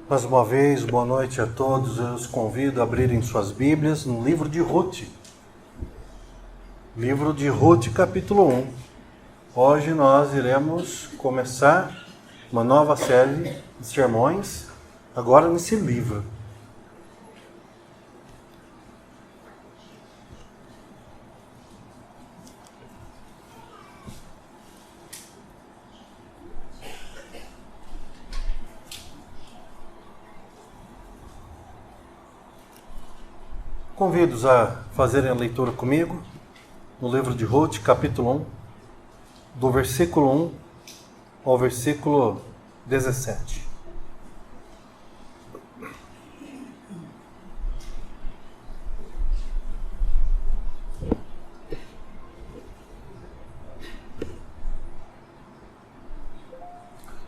Mais uma vez, boa noite a todos. Eu os convido a abrirem suas Bíblias no livro de Ruth. Livro de Ruth, capítulo 1. Hoje nós iremos começar uma nova série de sermões, agora nesse livro. Convido-os a fazerem a leitura comigo no livro de Ruth, capítulo 1, do versículo 1 ao versículo 17.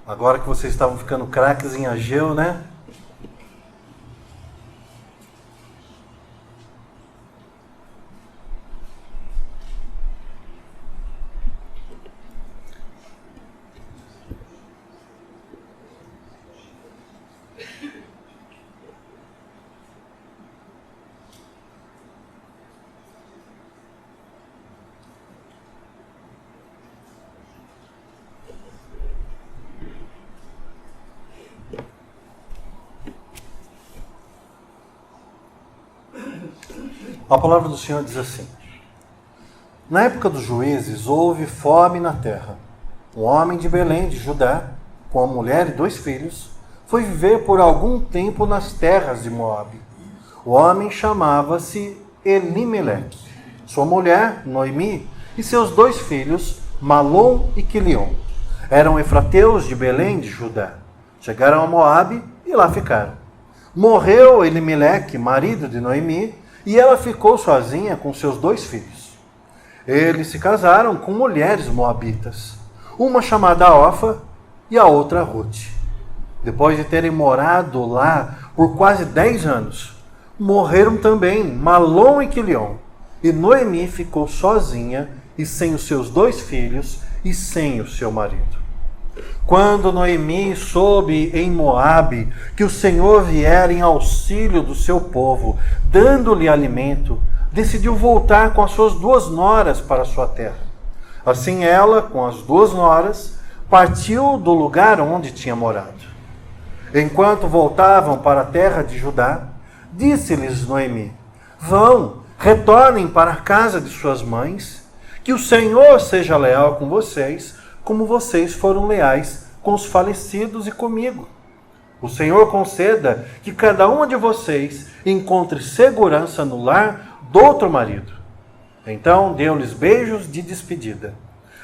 Agora que vocês estavam ficando craques em Ageu, né? A palavra do Senhor diz assim: Na época dos juízes houve fome na terra. Um homem de Belém, de Judá, com a mulher e 2 filhos, foi viver por algum tempo nas terras de Moabe. O homem chamava-se Elimeleque. Sua mulher, Noemi, e seus 2 filhos, Malom e Quilion, eram efrateus de Belém, de Judá. Chegaram a Moabe e lá ficaram. Morreu Elimeleque, marido de Noemi, e ela ficou sozinha com seus 2 filhos. Eles se casaram com mulheres moabitas, uma chamada Orfa e a outra Ruth. Depois de terem morado lá por quase 10 anos, morreram também Malom e Quilion, e Noemi ficou sozinha e sem os seus 2 filhos e sem o seu marido. Quando Noemi soube em Moabe que o Senhor viera em auxílio do seu povo, dando-lhe alimento, decidiu voltar com as suas 2 noras para a sua terra. Assim ela, com as 2 noras, partiu do lugar onde tinha morado. Enquanto voltavam para a terra de Judá, disse-lhes Noemi: Vão, retornem para a casa de suas mães, que o Senhor seja leal com vocês, como vocês foram leais com os falecidos e comigo. O Senhor conceda que cada uma de vocês encontre segurança no lar do outro marido. Então deu-lhes beijos de despedida.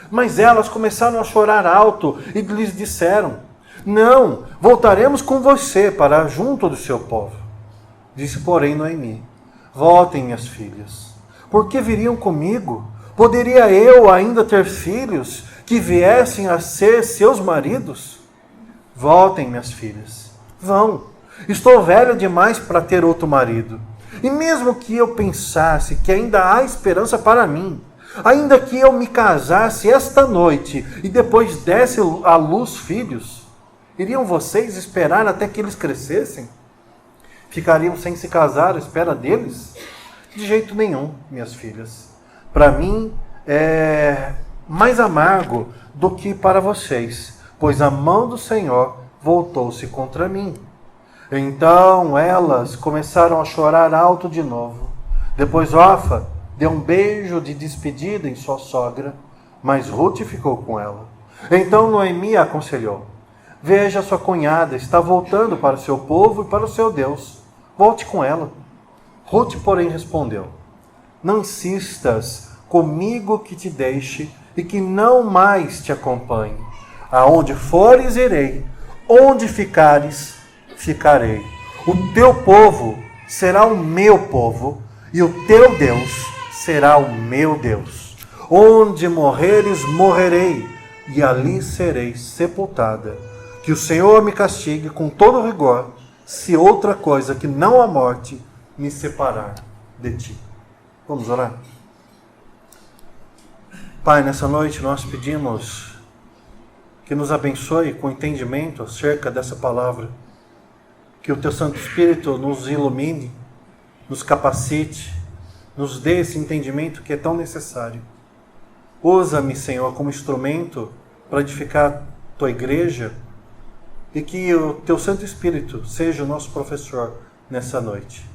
Mas elas começaram a chorar alto e lhes disseram: Não, voltaremos com você para junto do seu povo. Disse, porém, Noemi: Voltem, minhas filhas. Por que viriam comigo? Poderia eu ainda ter filhos que viessem a ser seus maridos? Voltem, minhas filhas. Vão. Estou velha demais para ter outro marido. E mesmo que eu pensasse que ainda há esperança para mim, ainda que eu me casasse esta noite e depois desse à luz filhos, iriam vocês esperar até que eles crescessem? Ficariam sem se casar à espera deles? De jeito nenhum, minhas filhas. Para mim é mais amargo do que para vocês, pois a mão do Senhor voltou-se contra mim. Então elas começaram a chorar alto de novo. Depois Orfa deu um beijo de despedida em sua sogra, mas Ruth ficou com ela. Então Noemi a aconselhou: Veja, sua cunhada está voltando para o seu povo e para o seu Deus. Volte com ela. Ruth, porém, respondeu: Não insistas comigo que te deixe e que não mais te acompanhe. Aonde fores, irei. Onde ficares, ficarei. O teu povo será o meu povo, e o teu Deus será o meu Deus. Onde morreres, morrerei, e ali serei sepultada. Que o Senhor me castigue com todo rigor, se outra coisa que não a morte me separar de ti. Vamos orar? Pai, nessa noite nós pedimos que nos abençoe com entendimento acerca dessa palavra. que o Teu Santo Espírito nos ilumine, nos capacite, nos dê esse entendimento que é tão necessário. Usa-me, Senhor, como instrumento para edificar a Tua igreja e que o Teu Santo Espírito seja o nosso professor nessa noite.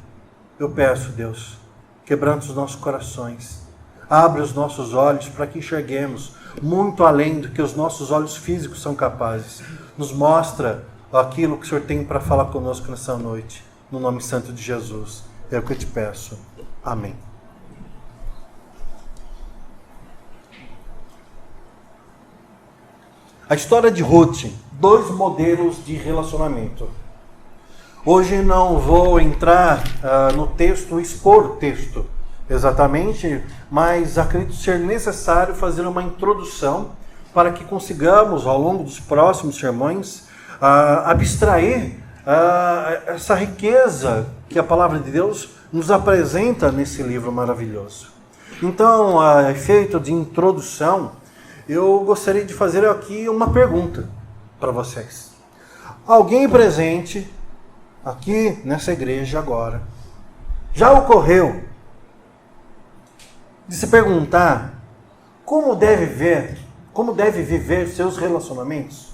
Eu peço, Deus, quebranta os nossos corações, abre os nossos olhos para que enxerguemos muito além do que os nossos olhos físicos são capazes. Nos mostra aquilo que o Senhor tem para falar conosco nessa noite. No nome santo de Jesus. É o que eu te peço. Amém. A história de Ruth. 2 modelos de relacionamento. Hoje não vou entrar no texto, expor o texto exatamente, mas acredito ser necessário fazer uma introdução para que consigamos, ao longo dos próximos sermões, abstrair essa riqueza que a palavra de Deus nos apresenta nesse livro maravilhoso. Então, a efeito de introdução, eu gostaria de fazer aqui uma pergunta para vocês. Alguém presente aqui nessa igreja agora, já ocorreu de se perguntar como deve viver seus relacionamentos?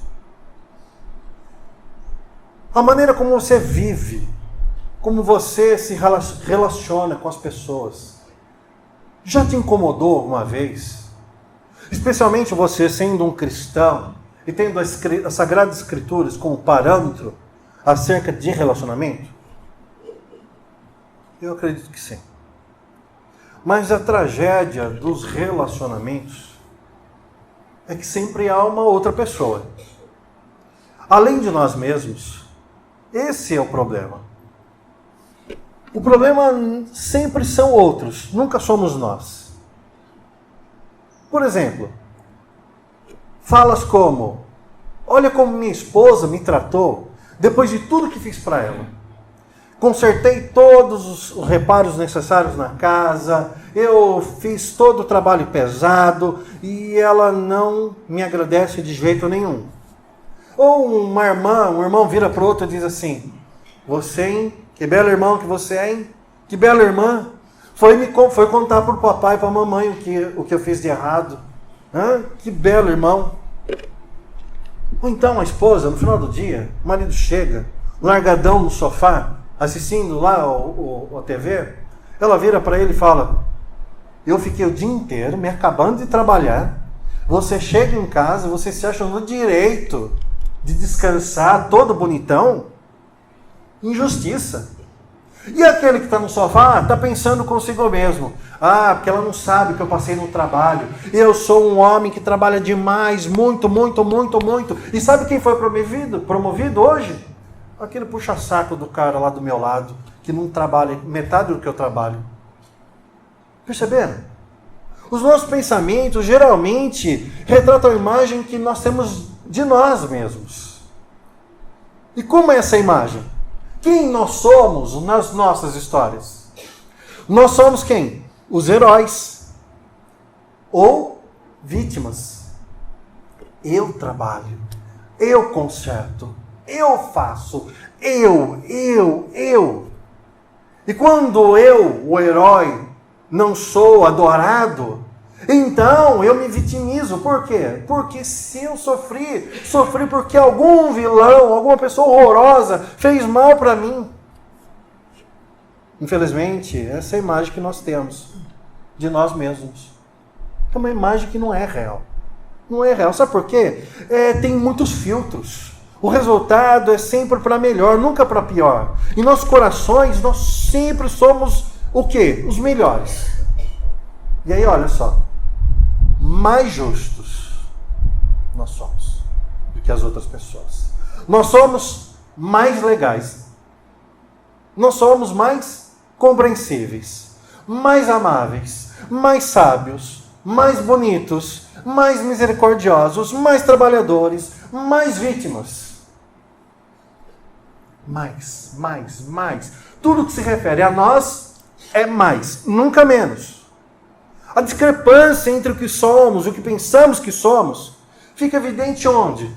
A maneira como você vive, como você se relaciona com as pessoas, já te incomodou alguma vez? Especialmente você sendo um cristão e tendo as Sagradas Escrituras como parâmetro acerca de relacionamento? Eu acredito que sim. Mas a tragédia dos relacionamentos é que sempre há uma outra pessoa. Além de nós mesmos, esse é o problema. O problema sempre são outros, nunca somos nós. Por exemplo, falas como: olha como minha esposa me tratou depois de tudo que fiz para ela. Consertei todos os reparos necessários na casa, eu fiz todo o trabalho pesado e ela não me agradece de jeito nenhum. Ou um irmão vira para o outro e diz assim: você, hein? Que belo irmão que você é, hein? Que bela irmã. Foi contar para o papai e para a mamãe o que eu fiz de errado. Que belo irmão. Ou então a esposa, no final do dia, o marido chega, largadão no sofá, assistindo lá a TV, ela vira para ele e fala: eu fiquei o dia inteiro me acabando de trabalhar, você chega em casa, você se acha no direito de descansar todo bonitão? Injustiça. E aquele que está no sofá está pensando consigo mesmo: porque ela não sabe que eu passei no trabalho, eu sou um homem que trabalha demais, muito. E sabe quem foi promovido hoje? Aquele puxa-saco do cara lá do meu lado, que não trabalha metade do que eu trabalho. Perceberam? Os nossos pensamentos geralmente retratam a imagem que nós temos de nós mesmos. E como é essa imagem? Quem nós somos nas nossas histórias? Nós somos quem? Os heróis. Ou vítimas. Eu trabalho. Eu conserto. Eu faço. Eu. E quando eu, o herói, não sou adorado, então eu me vitimizo. Por quê? Porque se eu sofri porque algum vilão, alguma pessoa horrorosa fez mal para mim. Infelizmente, essa é a imagem que nós temos de nós mesmos. É uma imagem que não é real. Não é real. Sabe por quê? Tem muitos filtros. O resultado é sempre para melhor, nunca para pior. Em nossos corações, nós sempre somos o quê? Os melhores. E aí, olha só. Mais justos nós somos do que as outras pessoas. Nós somos mais legais. Nós somos mais compreensíveis, mais amáveis, mais sábios, mais bonitos, mais misericordiosos, mais trabalhadores, mais vítimas. Mais. Tudo que se refere a nós é mais, nunca menos. A discrepância entre o que somos e o que pensamos que somos fica evidente onde?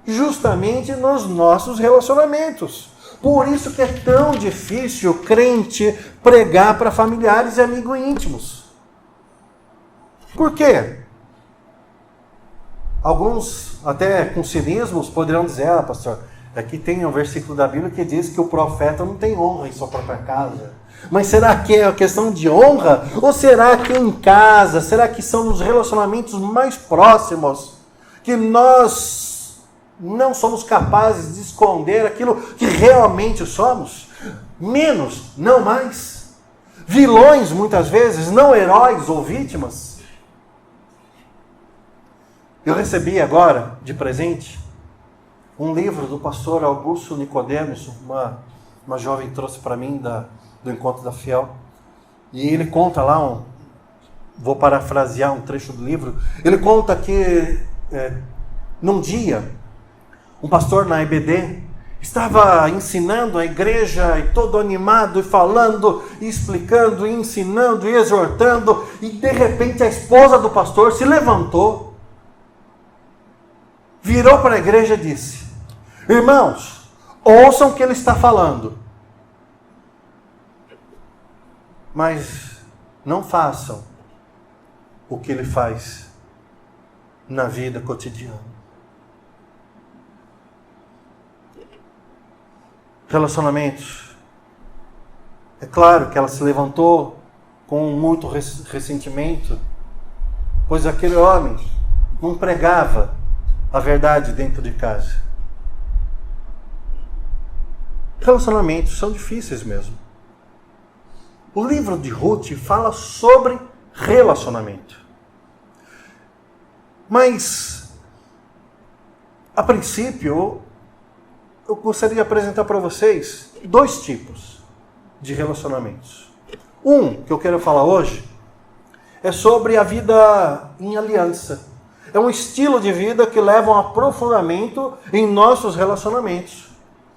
Justamente nos nossos relacionamentos. Por isso que é tão difícil o crente pregar para familiares e amigos íntimos. Por quê? Alguns, até com cinismos, poderão dizer, pastor, aqui tem um versículo da Bíblia que diz que o profeta não tem honra em sua própria casa. Mas será que é a questão de honra? Ou será que em casa? Será que são nos relacionamentos mais próximos que nós não somos capazes de esconder aquilo que realmente somos? Menos, não mais. Vilões, muitas vezes, não heróis ou vítimas. Eu recebi agora, de presente, um livro do pastor Augusto Nicodemos, uma jovem trouxe para mim do Encontro da Fiel. E ele conta lá, vou parafrasear um trecho do livro, ele conta que num dia, um pastor na EBD estava ensinando a igreja, e todo animado, e falando, e explicando, e ensinando, e exortando, e de repente a esposa do pastor se levantou, virou para a igreja e disse: irmãos, ouçam o que ele está falando, mas não façam o que ele faz na vida cotidiana. Relacionamentos. É claro que ela se levantou com muito ressentimento, pois aquele homem não pregava a verdade dentro de casa. Relacionamentos são difíceis mesmo. O livro de Ruth fala sobre relacionamento. Mas, a princípio, eu gostaria de apresentar para vocês 2 tipos de relacionamentos. Um, que eu quero falar hoje, é sobre a vida em aliança. É um estilo de vida que leva a um aprofundamento em nossos relacionamentos,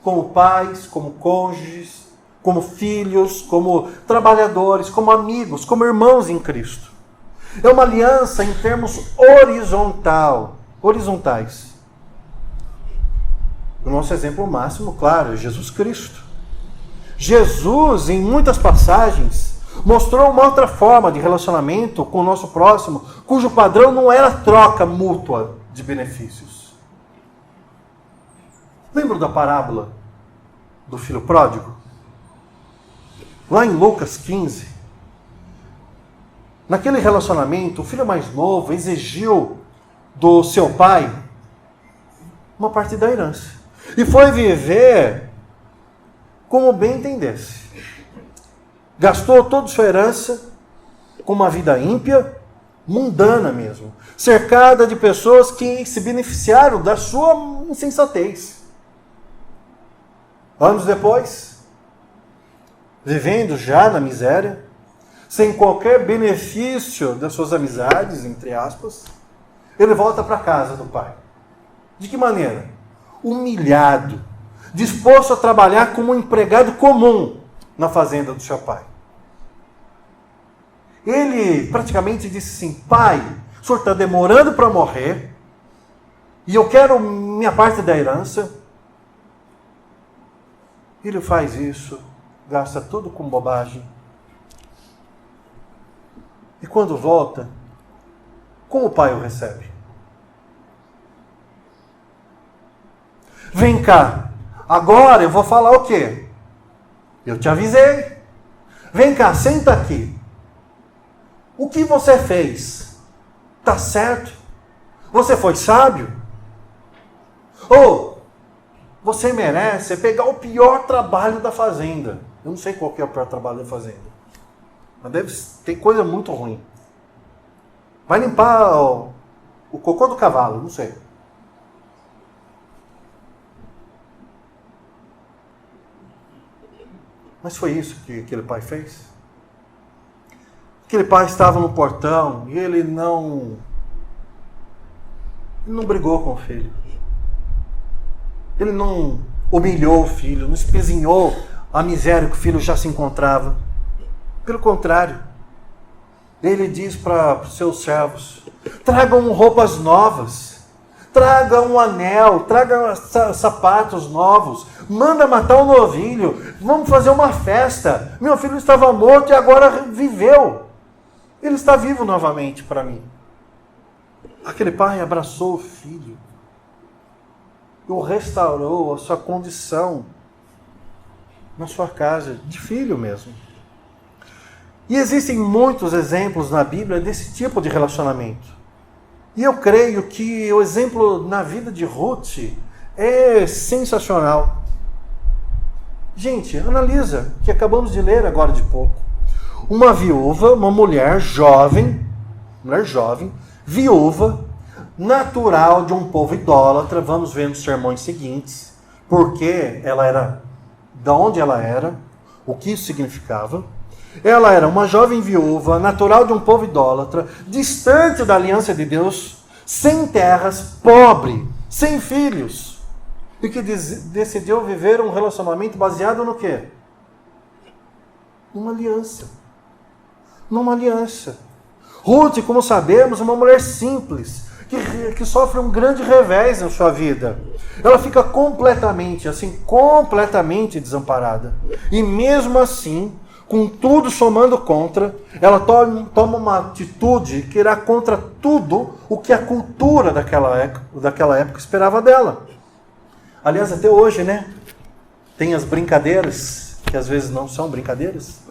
como pais, como cônjuges, como filhos, como trabalhadores, como amigos, como irmãos em Cristo. É uma aliança em termos horizontais. O nosso exemplo máximo, claro, é Jesus Cristo. Jesus, em muitas passagens, mostrou uma outra forma de relacionamento com o nosso próximo, cujo padrão não era troca mútua de benefícios. Lembra da parábola do filho pródigo? Lá em Lucas 15, naquele relacionamento, o filho mais novo exigiu do seu pai uma parte da herança. E foi viver como bem entendesse. Gastou toda sua herança com uma vida ímpia, mundana mesmo, cercada de pessoas que se beneficiaram da sua insensatez. Anos depois, vivendo já na miséria, sem qualquer benefício das suas amizades, entre aspas, ele volta para a casa do pai. De que maneira? Humilhado, disposto a trabalhar como um empregado comum na fazenda do seu pai. Ele praticamente disse assim: pai, o senhor está demorando para morrer, e eu quero minha parte da herança. Ele faz isso, gasta tudo com bobagem. E quando volta, como o pai o recebe? Vem cá, agora eu vou falar o quê? Eu te avisei. Vem cá, senta aqui. O que você fez? Tá certo? Você foi sábio? Ou você merece pegar o pior trabalho da fazenda. Eu não sei qual que é o pior trabalho da fazenda, mas deve ter coisa muito ruim. Vai limpar o cocô do cavalo, não sei. Mas foi isso que aquele pai fez? Aquele pai estava no portão e ele não brigou com o filho. Ele não humilhou o filho, não espezinhou a miséria que o filho já se encontrava. Pelo contrário, ele diz para os seus servos: tragam roupas novas, traga um anel, traga sapatos novos, manda matar um novilho, vamos fazer uma festa. Meu filho estava morto e agora viveu. Ele está vivo novamente para mim. Aquele pai abraçou o filho, o restaurou a sua condição na sua casa, de filho mesmo. E existem muitos exemplos na Bíblia desse tipo de relacionamento. E eu creio que o exemplo na vida de Ruth é sensacional. Gente, analisa, que acabamos de ler agora de pouco. Uma viúva, uma mulher jovem, viúva, natural de um povo idólatra, vamos ver nos sermões seguintes, porque ela era, de onde ela era, o que isso significava. Ela era uma jovem viúva, natural de um povo idólatra, distante da aliança de Deus, sem terras, pobre, sem filhos, e que decidiu viver um relacionamento baseado no quê? Numa aliança. Ruth, como sabemos, é uma mulher simples, que sofre um grande revés na sua vida. Ela fica completamente desamparada. E mesmo assim, com tudo somando contra, ela toma uma atitude que irá contra tudo o que a cultura daquela época esperava dela. Aliás, até hoje, né? Tem as brincadeiras, que às vezes não são brincadeiras.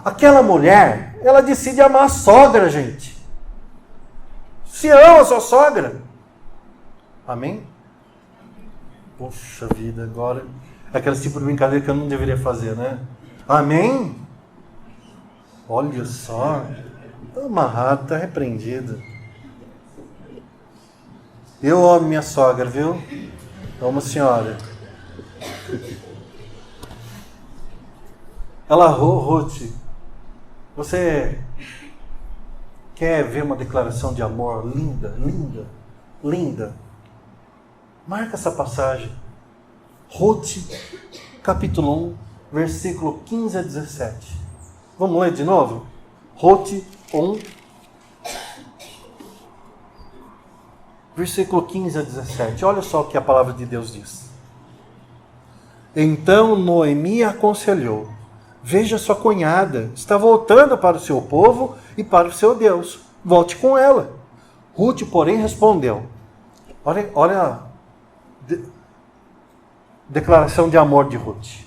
Aquela mulher, ela decide amar a sogra, gente. Se ama a sua sogra. Amém? Poxa vida, agora... Aquele tipo de brincadeira que eu não deveria fazer, né? Amém? Olha só. Está amarrado, está repreendido. Eu amo minha sogra, viu? Amo a senhora. Ela, Ruth, você quer ver uma declaração de amor linda? Marca essa passagem. Ruth, capítulo 1, versículo 15 a 17. Vamos ler de novo? Ruth 1, versículo 15 a 17. Olha só o que a palavra de Deus diz. Então Noemi aconselhou: veja, sua cunhada está voltando para o seu povo e para o seu Deus. Volte com ela. Ruth, porém, respondeu. Olha a declaração de amor de Ruth.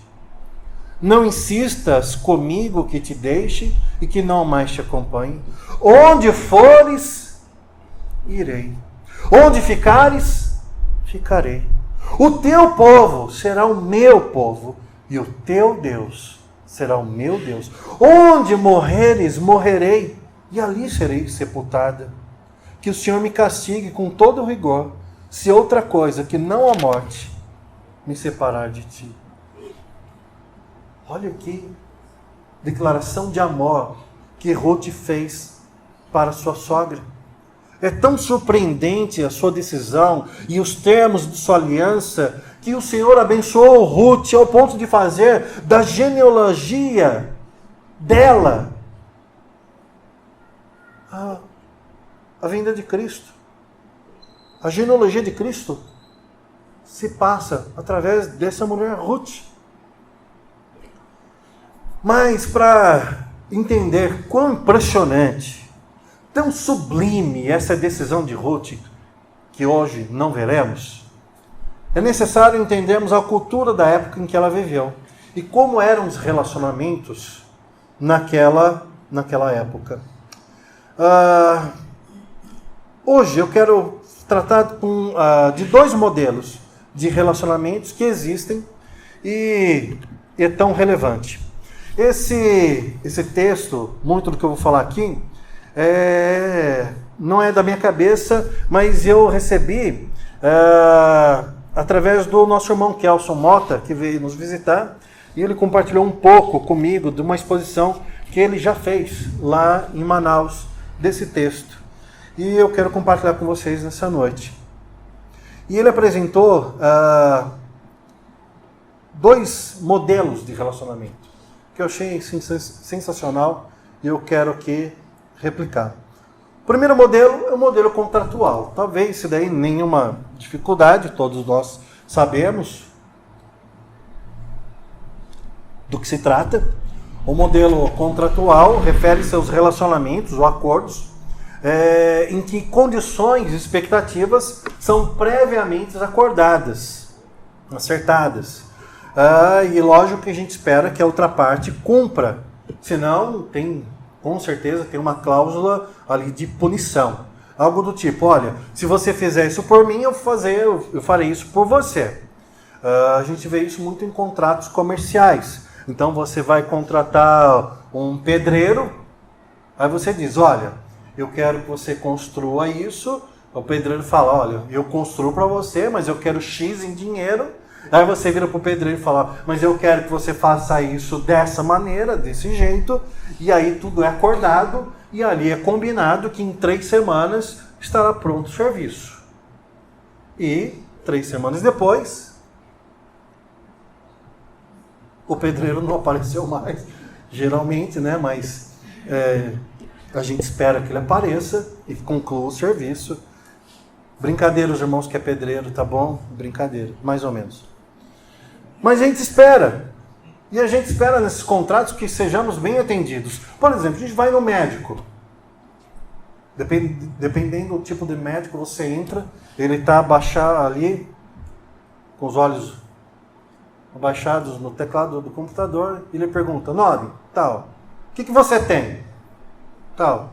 Não insistas comigo que te deixe e que não mais te acompanhe. Onde fores, irei. Onde ficares, ficarei. O teu povo será o meu povo e o teu Deus será o meu Deus. Onde morreres, morrerei e ali serei sepultada. Que o Senhor me castigue com todo rigor, se outra coisa que não a morte me separar de ti. Olha aqui, declaração de amor que Ruth fez para sua sogra. É tão surpreendente a sua decisão e os termos de sua aliança que o Senhor abençoou Ruth ao ponto de fazer da genealogia dela a vinda de Cristo. A genealogia de Cristo se passa através dessa mulher Ruth. Mas para entender quão impressionante, tão sublime essa decisão de Ruth, que hoje não veremos, é necessário entendermos a cultura da época em que ela viveu e como eram os relacionamentos naquela época. Hoje eu quero tratar de dois modelos de relacionamentos que existem e é tão relevante. Esse texto, muito do que eu vou falar aqui, não é da minha cabeça, mas eu recebi através do nosso irmão Kelson Mota, que veio nos visitar, e ele compartilhou um pouco comigo de uma exposição que ele já fez lá em Manaus, desse texto. E eu quero compartilhar com vocês nessa noite. E ele apresentou dois modelos de relacionamento que eu achei sensacional e eu quero aqui replicar. primeiro modelo é o modelo contratual. Talvez isso daí nenhuma dificuldade, todos nós sabemos do que se trata. O modelo contratual refere-se aos relacionamentos ou acordos em que condições e expectativas são previamente acordadas, acertadas. E lógico que a gente espera que a outra parte cumpra, senão com certeza tem uma cláusula ali de punição. Algo do tipo, olha, se você fizer isso por mim, eu farei isso por você. A gente vê isso muito em contratos comerciais. Então você vai contratar um pedreiro, aí você diz, olha, eu quero que você construa isso. O pedreiro fala, olha, eu construo para você, mas eu quero X em dinheiro. Aí você vira para o pedreiro e fala, mas eu quero que você faça isso dessa maneira, desse jeito. E aí tudo é acordado e ali é combinado que em 3 semanas estará pronto o serviço. E 3 semanas depois, o pedreiro não apareceu mais, geralmente, né? Mas a gente espera que ele apareça e conclua o serviço. Brincadeira, os irmãos que é pedreiro, tá bom? Brincadeira, mais ou menos. Mas a gente espera. E a gente espera nesses contratos que sejamos bem atendidos. Por exemplo, a gente vai no médico. Dependendo do tipo de médico, você entra, ele está abaixado ali, com os olhos abaixados no teclado do computador, e ele pergunta, Nobre, tal, o que você tem? Tal.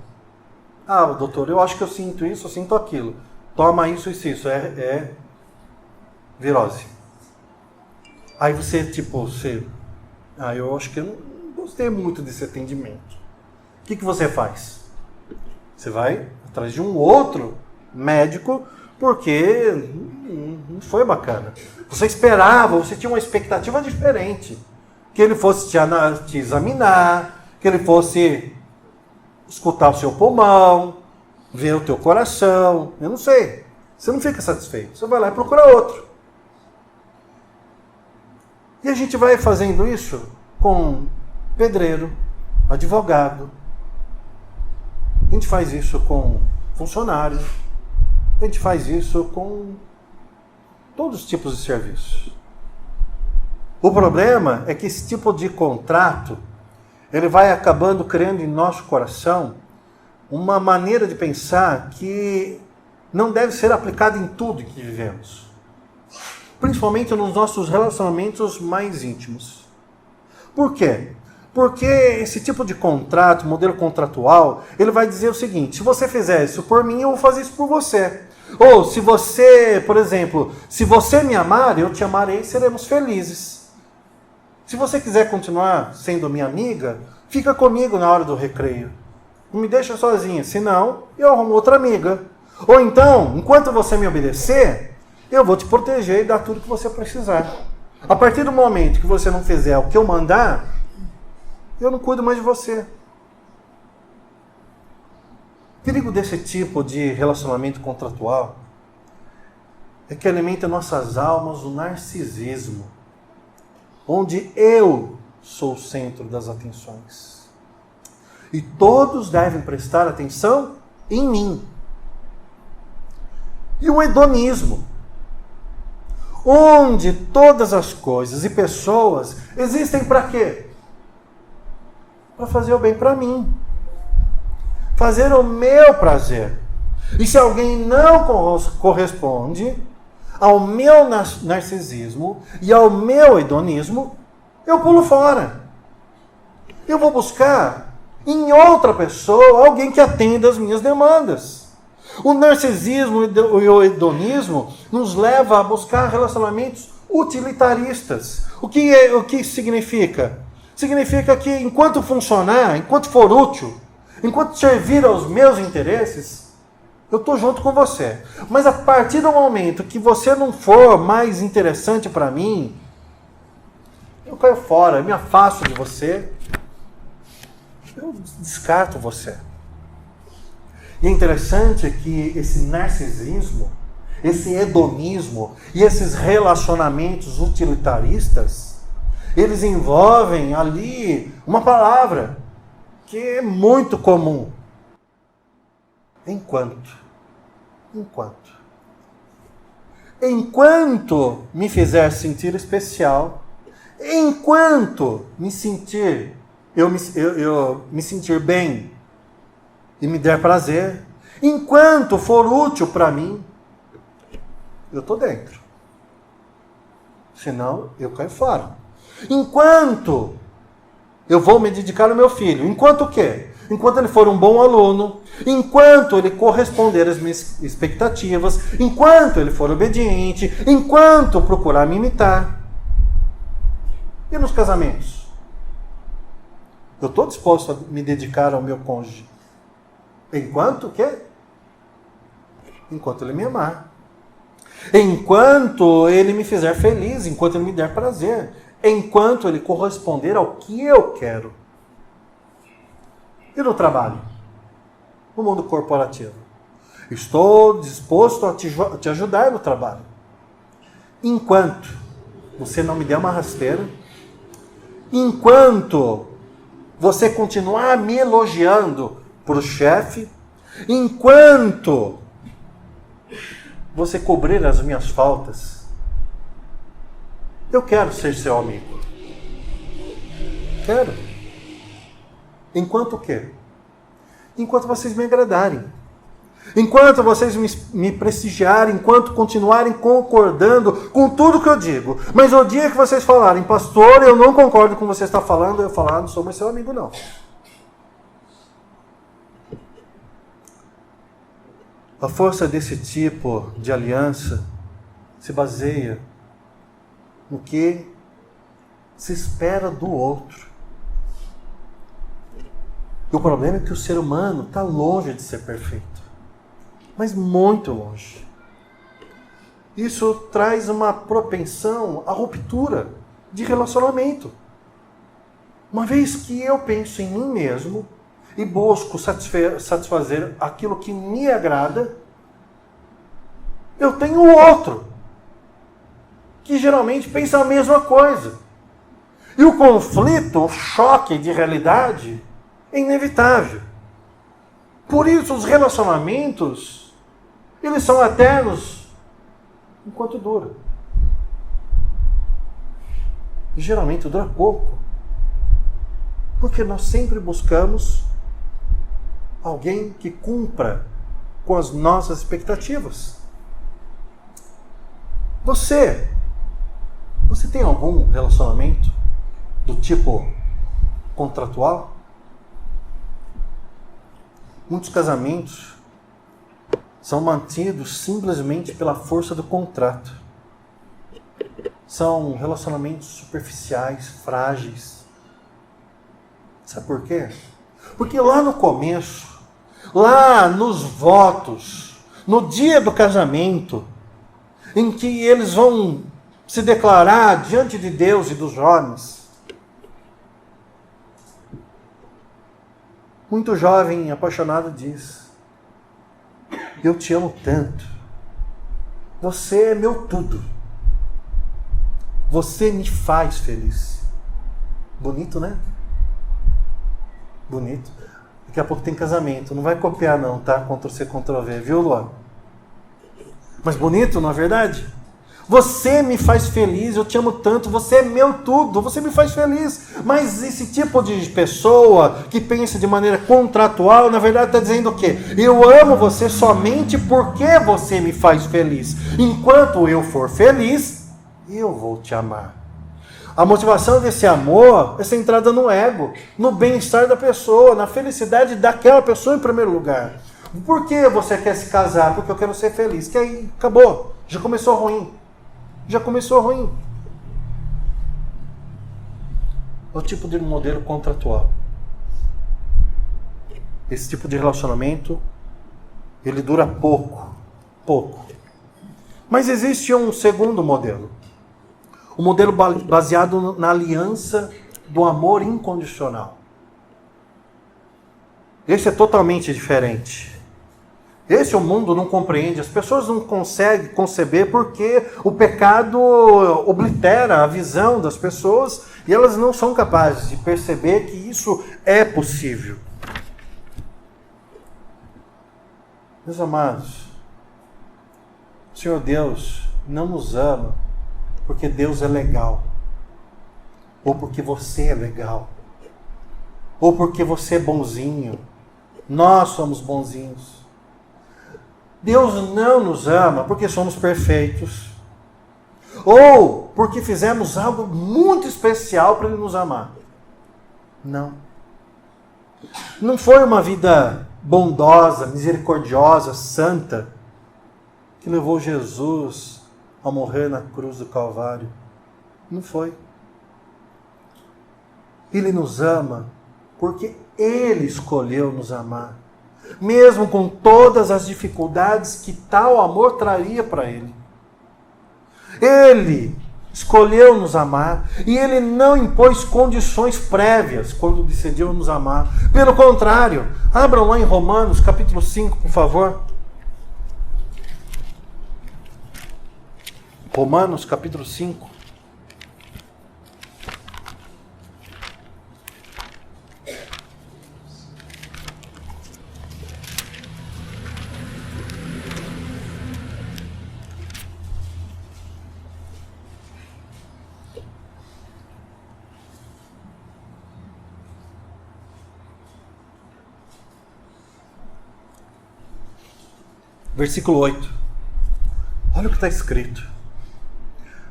Ah, doutor, eu acho que eu sinto isso, eu sinto aquilo. Toma isso, isso, é virose. Aí você, eu acho que eu não gostei muito desse atendimento. O que você faz? Você vai atrás de um outro médico, porque não foi bacana. Você esperava, você tinha uma expectativa diferente. Que ele fosse te examinar, que ele fosse escutar o seu pulmão, ver o teu coração, eu não sei. Você não fica satisfeito. Você vai lá e procura outro. E a gente vai fazendo isso com pedreiro, advogado. A gente faz isso com funcionário. A gente faz isso com todos os tipos de serviços. O problema é que esse tipo de contrato, ele vai acabando criando em nosso coração uma maneira de pensar que não deve ser aplicada em tudo que vivemos. Principalmente nos nossos relacionamentos mais íntimos. Por quê? Porque esse tipo de contrato, modelo contratual, ele vai dizer o seguinte, se você fizer isso por mim, eu vou fazer isso por você. Ou se você, por exemplo, se você me amar, eu te amarei e seremos felizes. Se você quiser continuar sendo minha amiga, fica comigo na hora do recreio. Não me deixa sozinha, senão eu arrumo outra amiga. Ou então, enquanto você me obedecer, eu vou te proteger e dar tudo que você precisar. A partir do momento que você não fizer o que eu mandar, eu não cuido mais de você. O perigo desse tipo de relacionamento contratual é que alimenta nossas almas o narcisismo, onde eu sou o centro das atenções. E todos devem prestar atenção em mim. E o hedonismo, onde todas as coisas e pessoas existem para quê? Para fazer o bem para mim. Fazer o meu prazer. E se alguém não corresponde ao meu narcisismo e ao meu hedonismo, eu pulo fora. Eu vou buscar em outra pessoa alguém que atenda às minhas demandas. O narcisismo e o hedonismo nos leva a buscar relacionamentos utilitaristas. O que significa? Significa que enquanto funcionar, enquanto for útil, enquanto servir aos meus interesses, eu estou junto com você. Mas a partir do momento que você não for mais interessante para mim, eu caio fora, eu me afasto de você, eu descarto você. E é interessante que esse narcisismo, esse hedonismo e esses relacionamentos utilitaristas, eles envolvem ali uma palavra que é muito comum. enquanto me fizer sentir especial, enquanto eu me sentir bem e me der prazer, enquanto for útil para mim, eu estou dentro. Senão, eu caio fora. Enquanto eu vou me dedicar ao meu filho, enquanto o quê? Enquanto ele for um bom aluno, enquanto ele corresponder às minhas expectativas, enquanto ele for obediente, enquanto procurar me imitar. E nos casamentos? Eu estou disposto a me dedicar ao meu cônjuge. Enquanto o quê? Enquanto ele me amar. Enquanto ele me fizer feliz, enquanto ele me der prazer. Enquanto ele corresponder ao que eu quero. E no trabalho? No mundo corporativo? Estou disposto a te ajudar no trabalho. Enquanto você não me der uma rasteira, enquanto você continuar me elogiando para o chefe, enquanto você cobrir as minhas faltas, eu quero ser seu amigo. Quero. Enquanto o quê? Enquanto vocês me agradarem. Enquanto vocês me prestigiarem, enquanto continuarem concordando com tudo que eu digo. Mas o dia que vocês falarem, pastor, eu não concordo com o que você está falando, eu falar, não sou mais seu amigo, não. A força desse tipo de aliança se baseia no que se espera do outro. E o problema é que o ser humano está longe de ser perfeito. Mas muito longe. Isso traz uma propensão à ruptura de relacionamento. Uma vez que eu penso em mim mesmo e busco satisfazer aquilo que me agrada, eu tenho o outro, que geralmente pensa a mesma coisa. E o conflito, o choque de realidade, é inevitável. Por isso os relacionamentos, eles são eternos enquanto duram. E geralmente dura pouco. Porque nós sempre buscamos alguém que cumpra com as nossas expectativas. Você tem algum relacionamento do tipo contratual? Muitos casamentos são mantidos simplesmente pela força do contrato. São relacionamentos superficiais, frágeis. Sabe por quê? Porque lá no começo, lá nos votos, no dia do casamento, em que eles vão se declarar diante de Deus e dos jovens, muito jovem apaixonado diz: eu te amo tanto, você é meu tudo, você me faz feliz. Bonito, né? Bonito. Daqui a pouco tem casamento, não vai copiar não, tá? Ctrl+C, Ctrl+V, viu, Luan? Mas bonito, não é verdade? Você me faz feliz, eu te amo tanto, você é meu tudo, você me faz feliz. Mas esse tipo de pessoa que pensa de maneira contratual, na verdade está dizendo o quê? Eu amo você somente porque você me faz feliz. Enquanto eu for feliz, eu vou te amar. A motivação desse amor é centrada no ego, no bem-estar da pessoa, na felicidade daquela pessoa em primeiro lugar. Por que você quer se casar? Porque eu quero ser feliz. Que aí, acabou. Já começou ruim. Já começou ruim. É o tipo de modelo contratual. Esse tipo de relacionamento, ele dura pouco. Mas existe um segundo modelo. O modelo baseado na aliança do amor incondicional. Esse é totalmente diferente. Esse o mundo não compreende, as pessoas não conseguem conceber porque o pecado oblitera a visão das pessoas e elas não são capazes de perceber que isso é possível. Meus amados, o Senhor Deus não nos ama porque Deus é legal, ou porque você é legal, ou porque você é bonzinho. Nós somos bonzinhos. Deus não nos ama porque somos perfeitos, ou porque fizemos algo muito especial para Ele nos amar. Não. Não foi uma vida bondosa, misericordiosa, santa, que levou Jesus a morrer na cruz do Calvário. Não foi. Ele nos ama porque Ele escolheu nos amar, mesmo com todas as dificuldades que tal amor traria para Ele. Ele escolheu nos amar e Ele não impôs condições prévias quando decidiu nos amar. Pelo contrário, abram lá em Romanos capítulo 5, por favor. Romanos capítulo 5. Versículo 8. Olha o que está escrito.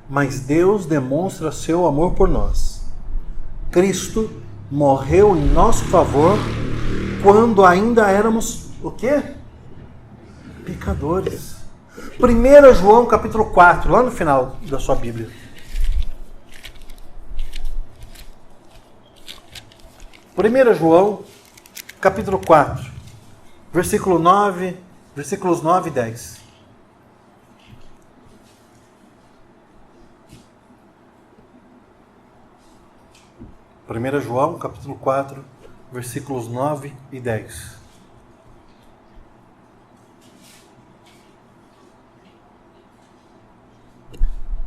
Mas Deus demonstra seu amor por nós. Cristo morreu em nosso favor quando ainda éramos o quê? Pecadores. 1 João capítulo 4, lá no final da sua Bíblia. João capítulo 4, versículos 9 e 10. 1 João, capítulo 4, versículos 9 e 10.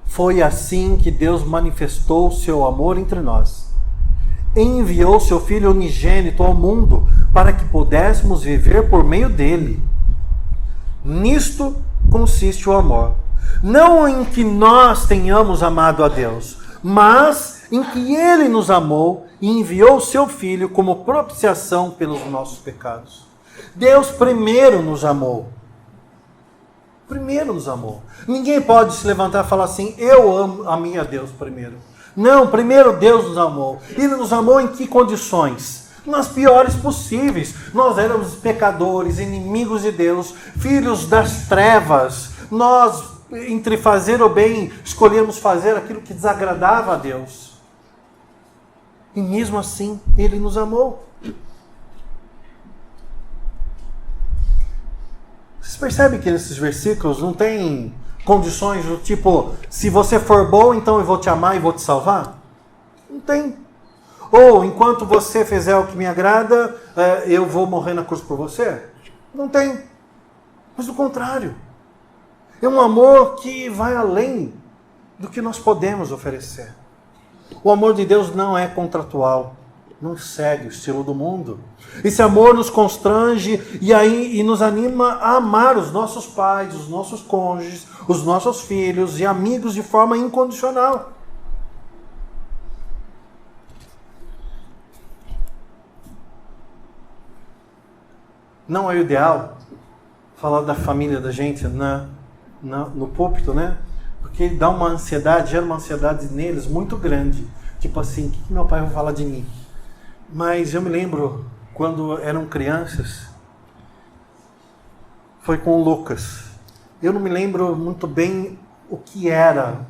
Foi assim que Deus manifestou o seu amor entre nós. Enviou seu Filho unigênito ao mundo para que pudéssemos viver por meio dele. Nisto consiste o amor. Não em que nós tenhamos amado a Deus, mas em que Ele nos amou e enviou o seu Filho como propiciação pelos nossos pecados. Deus primeiro nos amou. Primeiro nos amou. Ninguém pode se levantar e falar assim, eu amei a Deus primeiro. Não, primeiro Deus nos amou. Ele nos amou em que condições? Nas piores possíveis. Nós éramos pecadores, inimigos de Deus, filhos das trevas. Nós, entre fazer o bem, escolhemos fazer aquilo que desagradava a Deus. E mesmo assim, Ele nos amou. Vocês percebem que nesses versículos não tem condições do tipo, se você for bom, então eu vou te amar e vou te salvar? Não tem. Ou, enquanto você fizer o que me agrada, eu vou morrer na cruz por você? Não tem. Mas do contrário. É um amor que vai além do que nós podemos oferecer. O amor de Deus não é contratual, não segue o estilo do mundo. Esse amor nos constrange e nos anima a amar os nossos pais, os nossos cônjuges, os nossos filhos e amigos de forma incondicional. Não é o ideal falar da família da gente no púlpito, né? Porque dá uma ansiedade, gera uma ansiedade neles muito grande. Tipo assim, o que meu pai vai falar de mim? Mas eu me lembro, quando eram crianças, foi com o Lucas. Eu não me lembro muito bem o que era.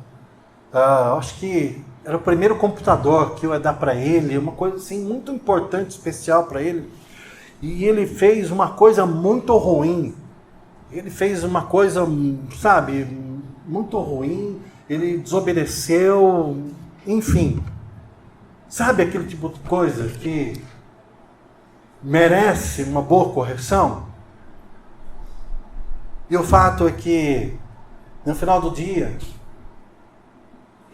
Acho que era o primeiro computador que eu ia dar para ele, uma coisa assim muito importante, especial para ele. E ele fez uma coisa muito ruim. Ele fez uma coisa, sabe, muito ruim. Ele desobedeceu, enfim. Sabe aquele tipo de coisa que merece uma boa correção? E o fato é que, no final do dia,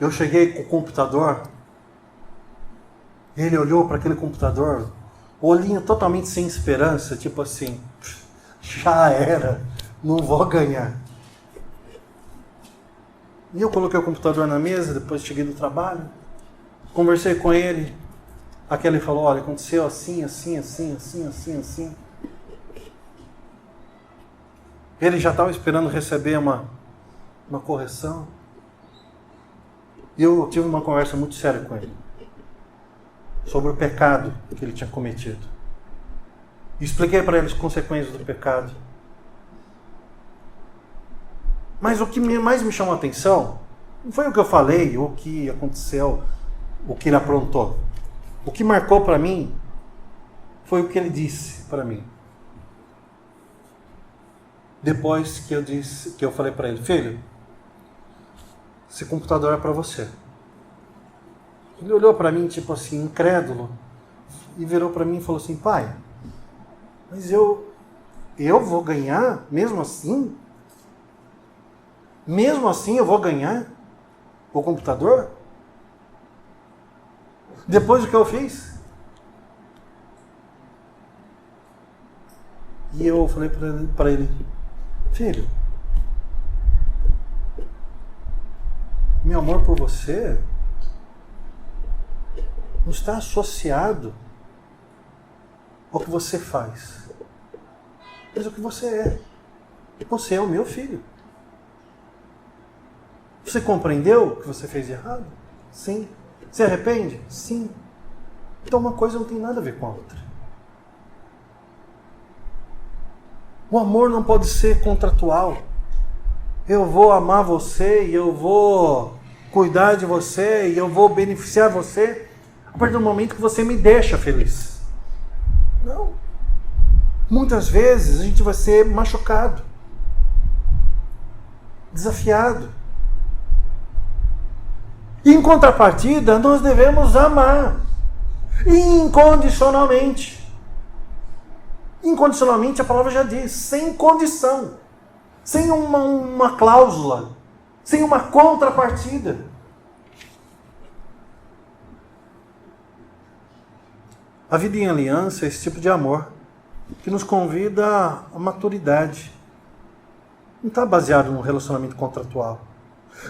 eu cheguei com o computador, ele olhou para aquele computador, olhinho totalmente sem esperança, tipo assim, Já era, não vou ganhar. E eu coloquei o computador na mesa, depois cheguei do trabalho, conversei com ele. Aquele falou, olha, aconteceu assim, assim, assim, assim, assim, assim. Ele já estava esperando receber uma correção. E eu tive uma conversa muito séria com ele. Sobre o pecado que ele tinha cometido. E expliquei para ele as consequências do pecado. Mas o que mais me chamou a atenção não foi o que eu falei, o que aconteceu, o que ele aprontou. O que marcou para mim foi o que ele disse para mim. Depois que eu falei para ele, filho, esse computador é para você. Ele olhou para mim tipo assim, incrédulo, e virou para mim e falou assim, pai, mas eu vou ganhar mesmo assim? Mesmo assim eu vou ganhar o computador? Depois do que eu fiz? E eu falei para ele, filho, meu amor por você não está associado ao que você faz, mas ao que você é. Você é o meu filho. Você compreendeu o que você fez de errado? Sim. Se arrepende? Sim. Então uma coisa não tem nada a ver com a outra. O amor não pode ser contratual. Eu vou amar você e eu vou cuidar de você e eu vou beneficiar você a partir do momento que você me deixa feliz. Não. Muitas vezes a gente vai ser machucado, desafiado. E em contrapartida, nós devemos amar incondicionalmente. Incondicionalmente, a palavra já diz, sem condição, sem uma cláusula, sem uma contrapartida. A vida em aliança é esse tipo de amor que nos convida à maturidade. Não está baseado num relacionamento contratual.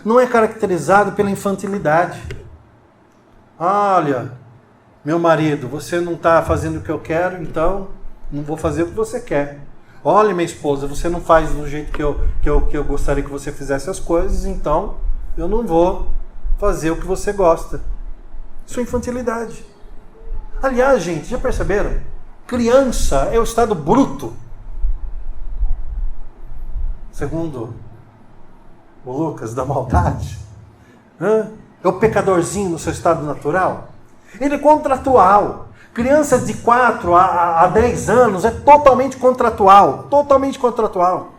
Não é caracterizado pela infantilidade. Olha, meu marido, você não está fazendo o que eu quero, então não vou fazer o que você quer. Olha, minha esposa, você não faz do jeito que eu gostaria que você fizesse as coisas, então eu não vou fazer o que você gosta. Isso é infantilidade. Aliás, gente, já perceberam? Criança é o estado bruto. Segundo o Lucas, da maldade. É o pecadorzinho no seu estado natural. Ele é contratual. Crianças de 4 a 10 anos é totalmente contratual. Totalmente contratual.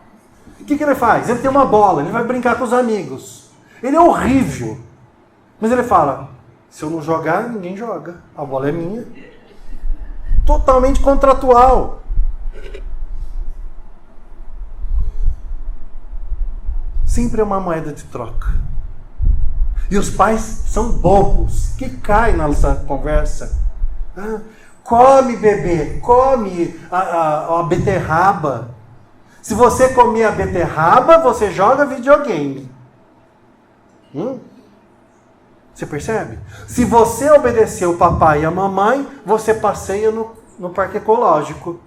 O que ele faz? Ele tem uma bola, ele vai brincar com os amigos. Ele é horrível. Mas ele fala, se eu não jogar, ninguém joga. A bola é minha. Totalmente contratual. Sempre é uma moeda de troca. E os pais são bobos, que caem nessa conversa. Come, bebê, come a beterraba. Se você comer a beterraba, você joga videogame. Você percebe? Se você obedecer o papai e a mamãe, você passeia no parque ecológico.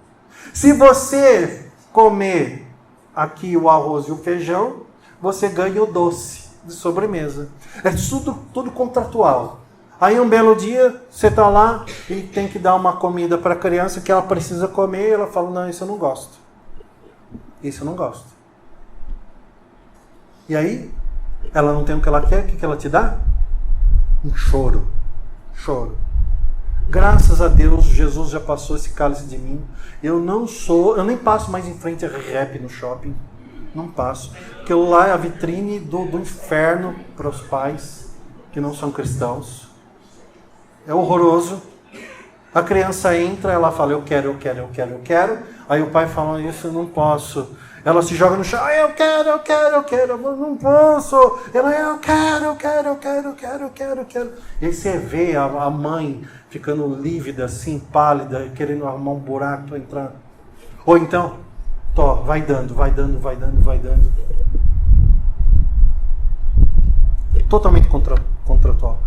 Se você comer aqui o arroz e o feijão, você ganha o doce de sobremesa. É tudo contratual. Aí um belo dia, você está lá e tem que dar uma comida para a criança que ela precisa comer e ela fala, não, isso eu não gosto. Isso eu não gosto. E aí, ela não tem o que ela quer, o que ela te dá? Um choro. Choro. Graças a Deus, Jesus já passou esse cálice de mim. Eu nem passo mais em frente a rap no shopping. Não passo. Porque lá é a vitrine do inferno para os pais que não são cristãos. É horroroso. A criança entra, ela fala, eu quero. Aí o pai fala, isso eu não posso. Ela se joga no chão, eu quero, eu não posso. Ela, eu quero. E aí você vê a mãe ficando lívida, assim, pálida, querendo arrumar um buraco para entrar. Ou então, Vai dando, vai dando, vai dando, vai dando. Totalmente contratual.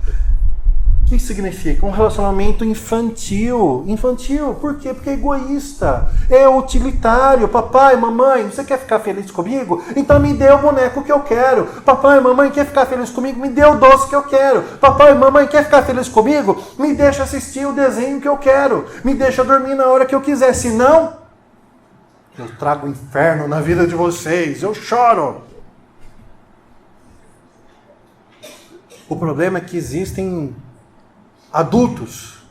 O que significa? Um relacionamento infantil. Infantil, por quê? Porque é egoísta, é utilitário. Papai, mamãe, você quer ficar feliz comigo? Então me dê o boneco que eu quero. Papai, mamãe, quer ficar feliz comigo? Me dê o doce que eu quero. Papai, mamãe, quer ficar feliz comigo? Me deixa assistir o desenho que eu quero. Me deixa dormir na hora que eu quiser. Se não, eu trago o inferno na vida de vocês. Eu choro. O problema é que existem adultos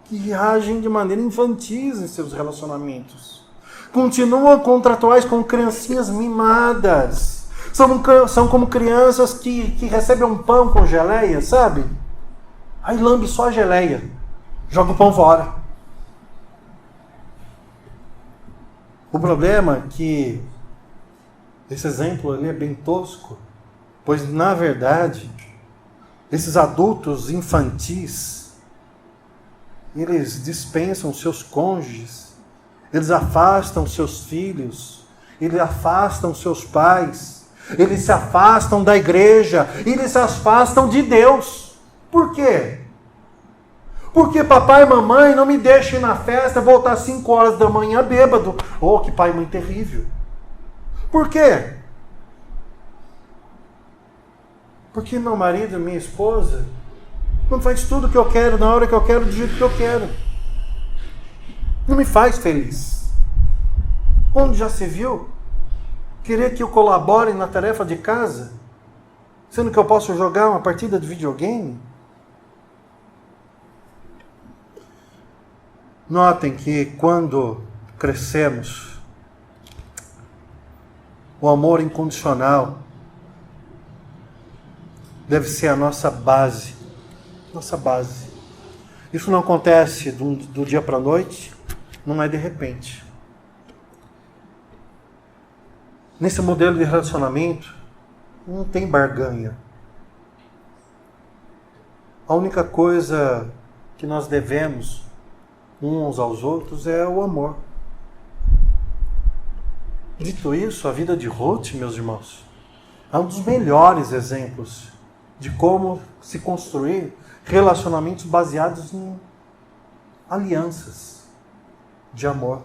que agem de maneira infantis em seus relacionamentos. Continuam contratuais com criancinhas mimadas. São como crianças que recebem um pão com geleia, sabe? Aí lambe só a geleia. Joga o pão fora. O problema é que esse exemplo ali é bem tosco, pois na verdade esses adultos infantis, eles dispensam seus cônjuges, eles afastam seus filhos, eles afastam seus pais, eles se afastam da igreja, eles se afastam de Deus. Por quê? Porque papai e mamãe não me deixam ir na festa, voltar às 5 horas da manhã bêbado. Oh, que pai e mãe terrível. Por quê? Porque meu marido, minha esposa, não faz tudo o que eu quero, na hora que eu quero, do jeito que eu quero. Não me faz feliz. Onde já se viu? Querer que eu colabore na tarefa de casa, sendo que eu posso jogar uma partida de videogame? Notem que quando crescemos, o amor incondicional deve ser a nossa base. Nossa base. Isso não acontece do dia para a noite, não é de repente. Nesse modelo de relacionamento, não tem barganha. A única coisa que nós devemos uns aos outros é o amor. Dito isso, a vida de Ruth, meus irmãos, é um dos melhores exemplos de como se construir relacionamentos baseados em alianças de amor.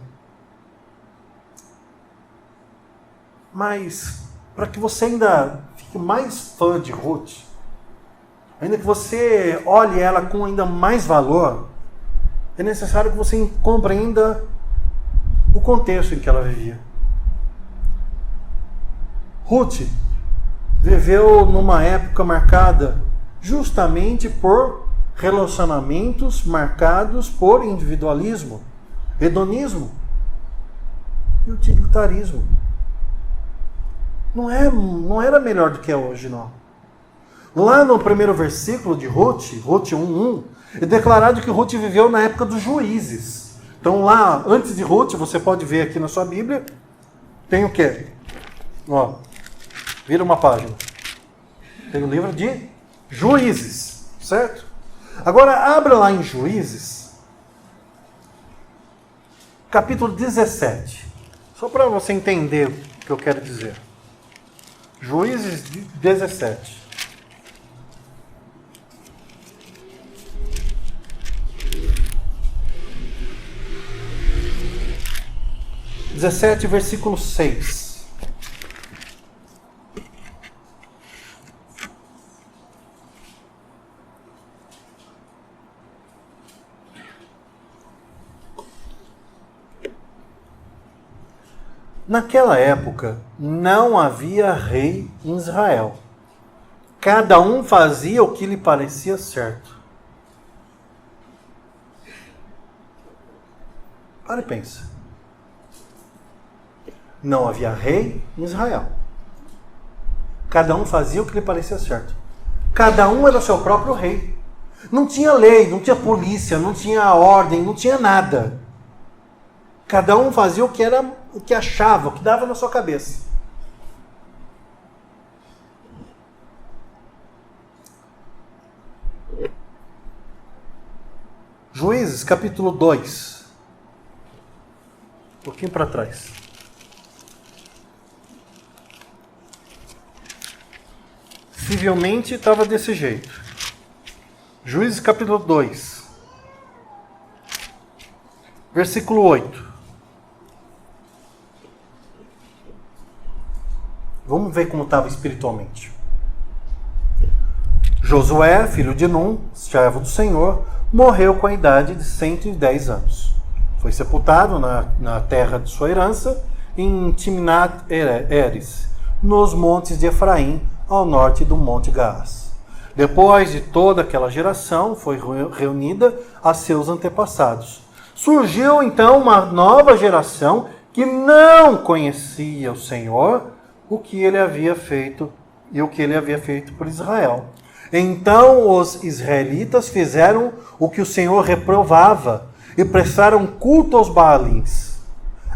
Mas, para que você ainda fique mais fã de Ruth, ainda que você olhe ela com ainda mais valor, é necessário que você compreenda o contexto em que ela vivia. Ruth viveu numa época marcada justamente por relacionamentos marcados por individualismo, hedonismo e utilitarismo. Não era melhor do que é hoje, não. Lá no primeiro versículo de Ruth 1:1, é declarado que Ruth viveu na época dos juízes. Então lá, antes de Ruth, você pode ver aqui na sua Bíblia, tem o quê? Ó, vira uma página. Tem o livro de Juízes, certo? Agora, abra lá em Juízes, capítulo 17. Só para você entender o que eu quero dizer. Juízes 17. Versículo 6. Naquela época, não havia rei em Israel. Cada um fazia o que lhe parecia certo. Para e pensa. Não havia rei em Israel. Cada um fazia o que lhe parecia certo. Cada um era o seu próprio rei. Não tinha lei, não tinha polícia, não tinha ordem, não tinha nada. Cada um fazia o que achava, o que dava na sua cabeça. Juízes, capítulo 2. Um pouquinho para trás. Possivelmente estava desse jeito. Juízes capítulo 2, versículo 8. Vamos ver como estava espiritualmente. Josué, filho de Num, servo do Senhor, morreu com a idade de 110 anos. Foi sepultado na terra de sua herança, em Timnat-Heres, nos montes de Efraim, ao norte do Monte Gaás. Depois de toda aquela geração, foi reunida a seus antepassados. Surgiu então uma nova geração que não conhecia o Senhor, o que ele havia feito e o que ele havia feito por Israel. Então os israelitas fizeram o que o Senhor reprovava e prestaram culto aos Baalins.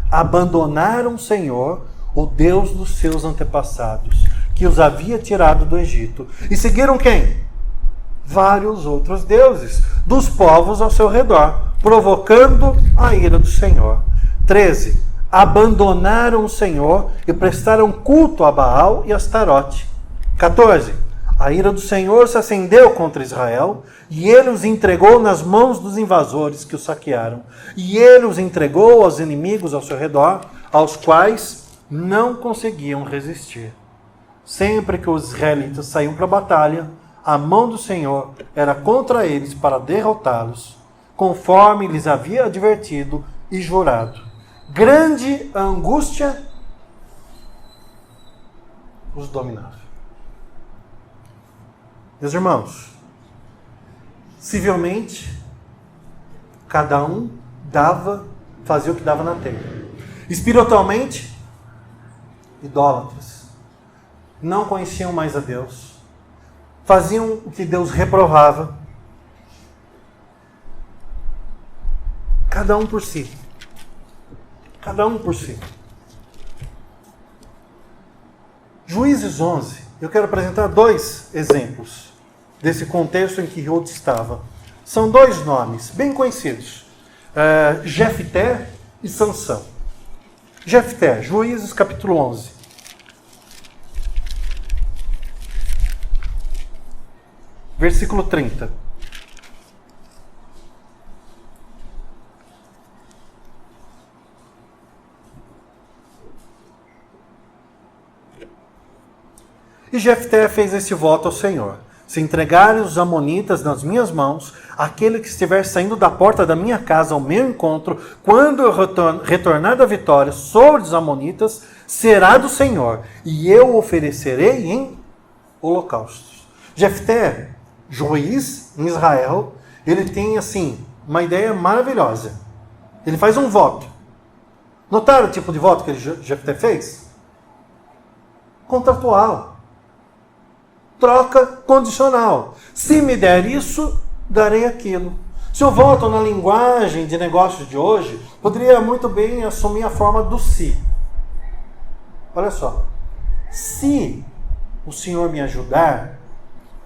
Abandonaram o Senhor, o Deus dos seus antepassados, que os havia tirado do Egito. E seguiram quem? Vários outros deuses, dos povos ao seu redor, provocando a ira do Senhor. 13. Abandonaram o Senhor e prestaram culto a Baal e Astarote. 14. A ira do Senhor se acendeu contra Israel, e ele os entregou nas mãos dos invasores que os saquearam. E ele os entregou aos inimigos ao seu redor, aos quais não conseguiam resistir. Sempre que os israelitas saíam para a batalha, a mão do Senhor era contra eles para derrotá-los, conforme lhes havia advertido e jurado. Grande angústia os dominava. Meus irmãos, civilmente, cada um fazia o que dava na telha. Espiritualmente, idólatras. Não conheciam mais a Deus. Faziam o que Deus reprovava. Cada um por si. Cada um por si. Juízes 11. Eu quero apresentar 2 exemplos desse contexto em que Ruth estava. São 2 nomes bem conhecidos. Jefté e Sansão. Jefté, Juízes capítulo 11. Versículo 30. E Jefté fez esse voto ao Senhor: se entregarem os amonitas nas minhas mãos, aquele que estiver saindo da porta da minha casa ao meu encontro, quando eu retornar da vitória sobre os amonitas, será do Senhor, e eu o oferecerei em holocaustos. Jefté, juiz em Israel, ele tem assim uma ideia maravilhosa. Ele faz um voto. Notaram o tipo de voto que Jefté fez? Contratual. Troca condicional. Se me der isso, darei aquilo. Se eu volto na linguagem de negócios de hoje, poderia muito bem assumir a forma do se. Olha só. Se o Senhor me ajudar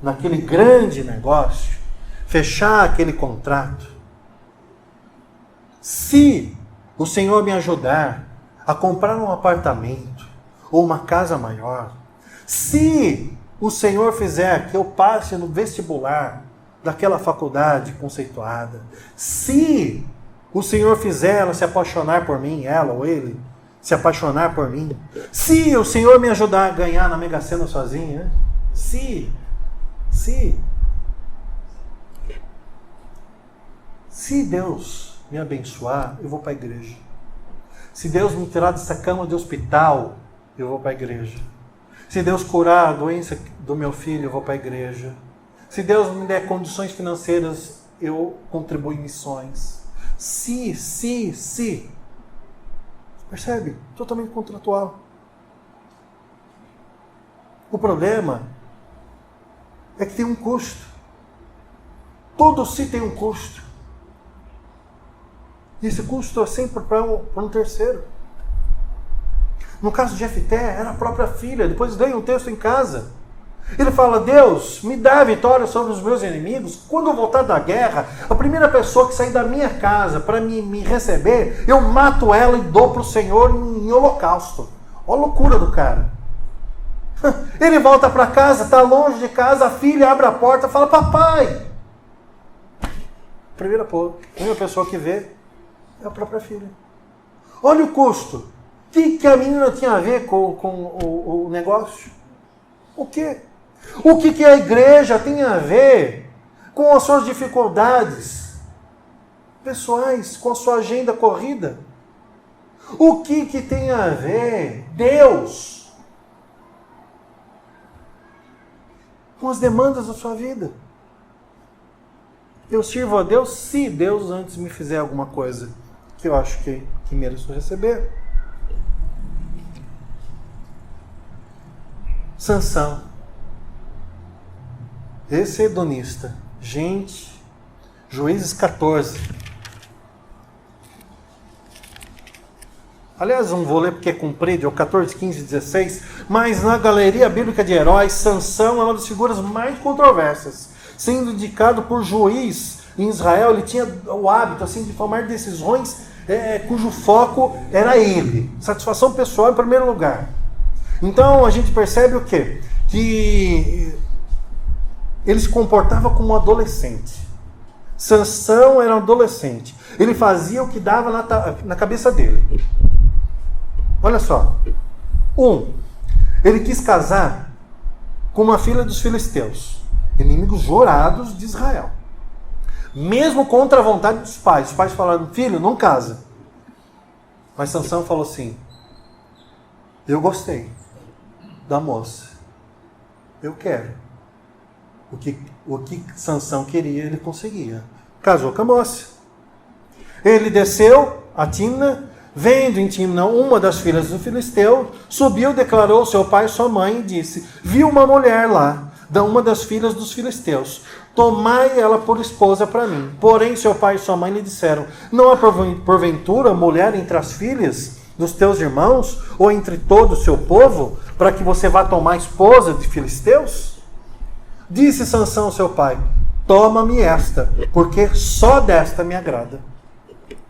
naquele grande negócio, fechar aquele contrato, se o Senhor me ajudar a comprar um apartamento ou uma casa maior, se o Senhor fizer que eu passe no vestibular daquela faculdade conceituada, se o Senhor fizer ela se apaixonar por mim, ela ou ele, se apaixonar por mim, se o Senhor me ajudar a ganhar na Mega Sena sozinho, né? Se Deus me abençoar, eu vou para a igreja. Se Deus me tirar dessa cama de hospital, eu vou para a igreja. Se Deus curar a doença do meu filho, eu vou para a igreja. Se Deus me der condições financeiras, eu contribuo em missões. Se. Percebe? Totalmente contratual. O problema é que tem um custo. Todo se tem um custo. E esse custo é sempre para um terceiro. No caso de Jefté, era a própria filha. Depois leia um texto em casa. Ele fala: Deus, me dá a vitória sobre os meus inimigos. Quando eu voltar da guerra, a primeira pessoa que sair da minha casa para me receber, eu mato ela e dou para o Senhor em holocausto. Olha a loucura do cara. Ele volta para casa, está longe de casa, a filha abre a porta e fala, papai. Primeira pessoa que vê é a própria filha. Olha o custo. O que a menina tinha a ver com o negócio? O quê? O que a igreja tem a ver com as suas dificuldades pessoais, com a sua agenda corrida? O que tem a ver Deus com as demandas da sua vida? Eu sirvo a Deus se Deus antes me fizer alguma coisa que eu acho que mereço receber. Sansão, esse hedonista. Gente, Juízes 14. Aliás, não vou ler porque é comprido, é o 14, 15, 16. Mas na galeria bíblica de heróis, Sansão é uma das figuras mais controversas. Sendo indicado por juiz em Israel, ele tinha o hábito assim, de tomar decisões cujo foco era ele. Satisfação pessoal em primeiro lugar. Então a gente percebe o quê? Que ele se comportava como um adolescente. Sansão era um adolescente. Ele fazia o que dava na cabeça dele. Olha só. Ele quis casar com uma filha dos filisteus, inimigos jurados de Israel. Mesmo contra a vontade dos pais. Os pais falaram, filho, não casa. Mas Sansão falou assim, eu gostei da moça. Eu quero. O que Sansão queria, ele conseguia. Casou com a moça. Ele desceu a Timna, vendo em Timna uma das filhas do filisteu, subiu, declarou seu pai e sua mãe e disse, viu uma mulher lá, uma das filhas dos filisteus, tomai ela por esposa para mim. Porém seu pai e sua mãe lhe disseram, não há porventura mulher entre as filhas dos teus irmãos, ou entre todo o seu povo, para que você vá tomar esposa de filisteus? Disse Sansão ao seu pai, toma-me esta, porque só desta me agrada.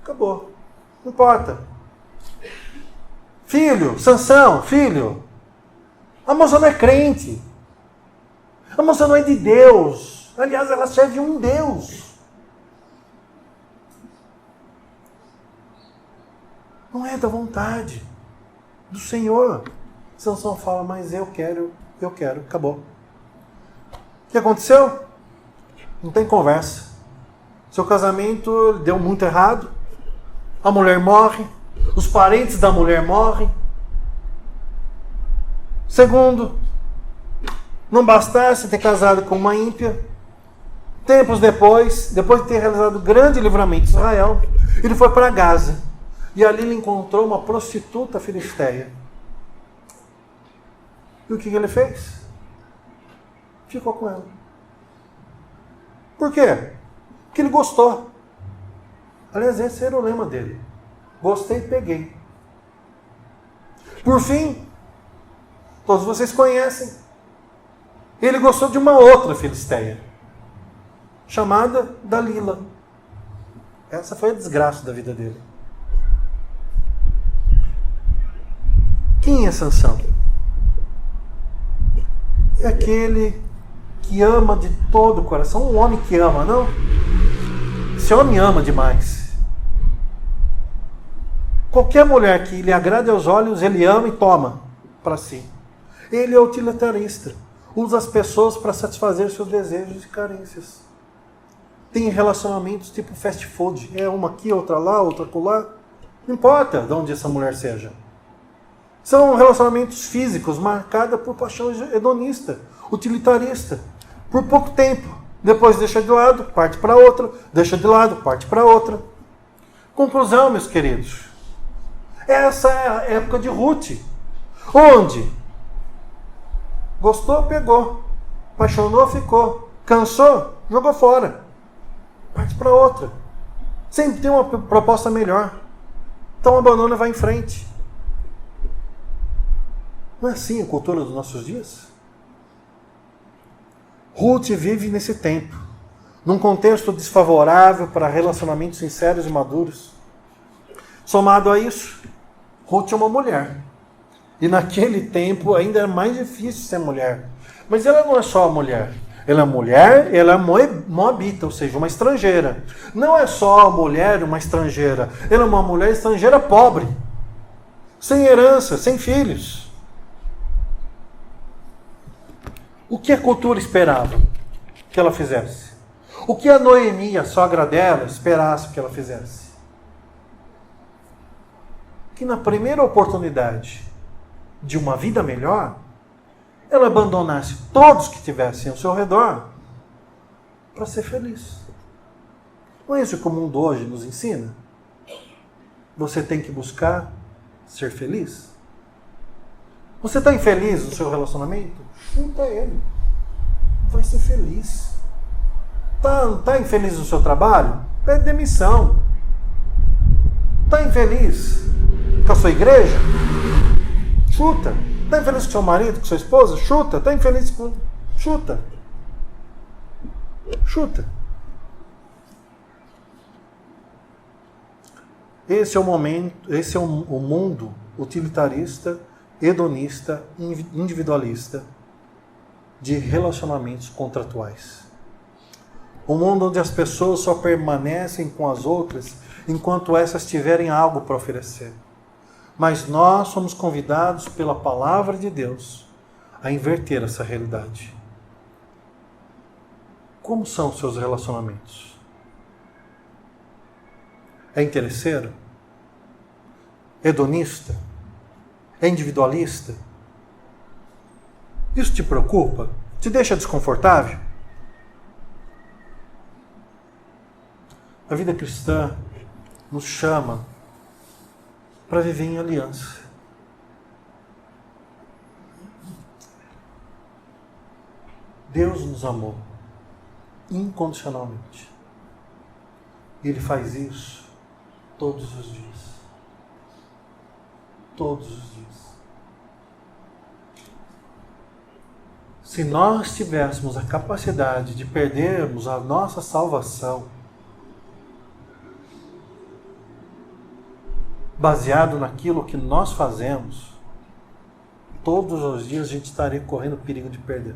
Acabou. Não importa. Filho, Sansão, filho, a moça não é crente. A moça não é de Deus. Aliás, ela serve um Deus. Não é da vontade do Senhor. Sansão fala, mas eu quero, acabou. O que aconteceu? Não tem conversa. Seu casamento deu muito errado. A mulher morre. Os parentes da mulher morrem. Segundo, não bastasse ter casado com uma ímpia. Tempos depois de ter realizado o grande livramento de Israel, ele foi para Gaza. E ali ele encontrou uma prostituta filisteia. E o que ele fez? Ficou com ela. Por quê? Porque ele gostou. Aliás, esse era o lema dele. Gostei e peguei. Por fim, todos vocês conhecem. Ele gostou de uma outra filisteia, chamada Dalila. Essa foi a desgraça da vida dele. Quem é Sansão? É aquele que ama de todo o coração. Um homem que ama, não? Esse homem ama demais. Qualquer mulher que lhe agrade aos olhos, ele ama e toma para si. Ele é utilitarista. Usa as pessoas para satisfazer seus desejos e carências. Tem relacionamentos tipo fast food. É uma aqui, outra lá, outra acolá. Não importa de onde essa mulher seja. São relacionamentos físicos marcados por paixão hedonista, utilitarista. Por pouco tempo. Depois deixa de lado, parte para outra. Deixa de lado, parte para outra. Conclusão, meus queridos. Essa é a época de Ruth. Onde? Gostou, pegou. Apaixonou, ficou. Cansou, jogou fora. Parte para outra. Sempre tem uma proposta melhor. Então abandona e vai em frente. Não é assim a cultura dos nossos dias? Ruth vive nesse tempo, num contexto desfavorável para relacionamentos sinceros e maduros. Somado a isso, Ruth é uma mulher E naquele tempo ainda era mais difícil ser mulher. Mas ela não é só a mulher. Ela é mulher, ela é moabita, ou seja, uma estrangeira. Não é só a mulher, uma estrangeira. Ela é uma mulher estrangeira pobre. Sem herança, sem filhos. O que a cultura esperava que ela fizesse? O que a Noemi, a sogra dela, esperasse que ela fizesse? Que na primeira oportunidade de uma vida melhor, ela abandonasse todos que tivessem ao seu redor para ser feliz. Não é isso que o mundo hoje nos ensina? Você tem que buscar ser feliz? Você está infeliz no seu relacionamento? Chuta ele. Vai ser feliz. Está infeliz no seu trabalho? Pede demissão. Está infeliz com a sua igreja? Chuta. Está infeliz com seu marido, com sua esposa? Chuta. Está infeliz com... Chuta. Chuta. Esse é o momento, esse é o mundo utilitarista, hedonista, individualista de relacionamentos contratuais. Um mundo onde as pessoas só permanecem com as outras enquanto essas tiverem algo para oferecer. Mas nós somos convidados pela palavra de Deus a inverter essa realidade. Como são os seus relacionamentos? É interesseiro? Hedonista? É individualista? Isso te preocupa? Te deixa desconfortável? A vida cristã nos chama para viver em aliança. Deus nos amou incondicionalmente. E Ele faz isso todos os dias. Todos os dias. Se nós tivéssemos a capacidade de perdermos a nossa salvação baseado naquilo que nós fazemos, todos os dias a gente estaria correndo perigo de perder.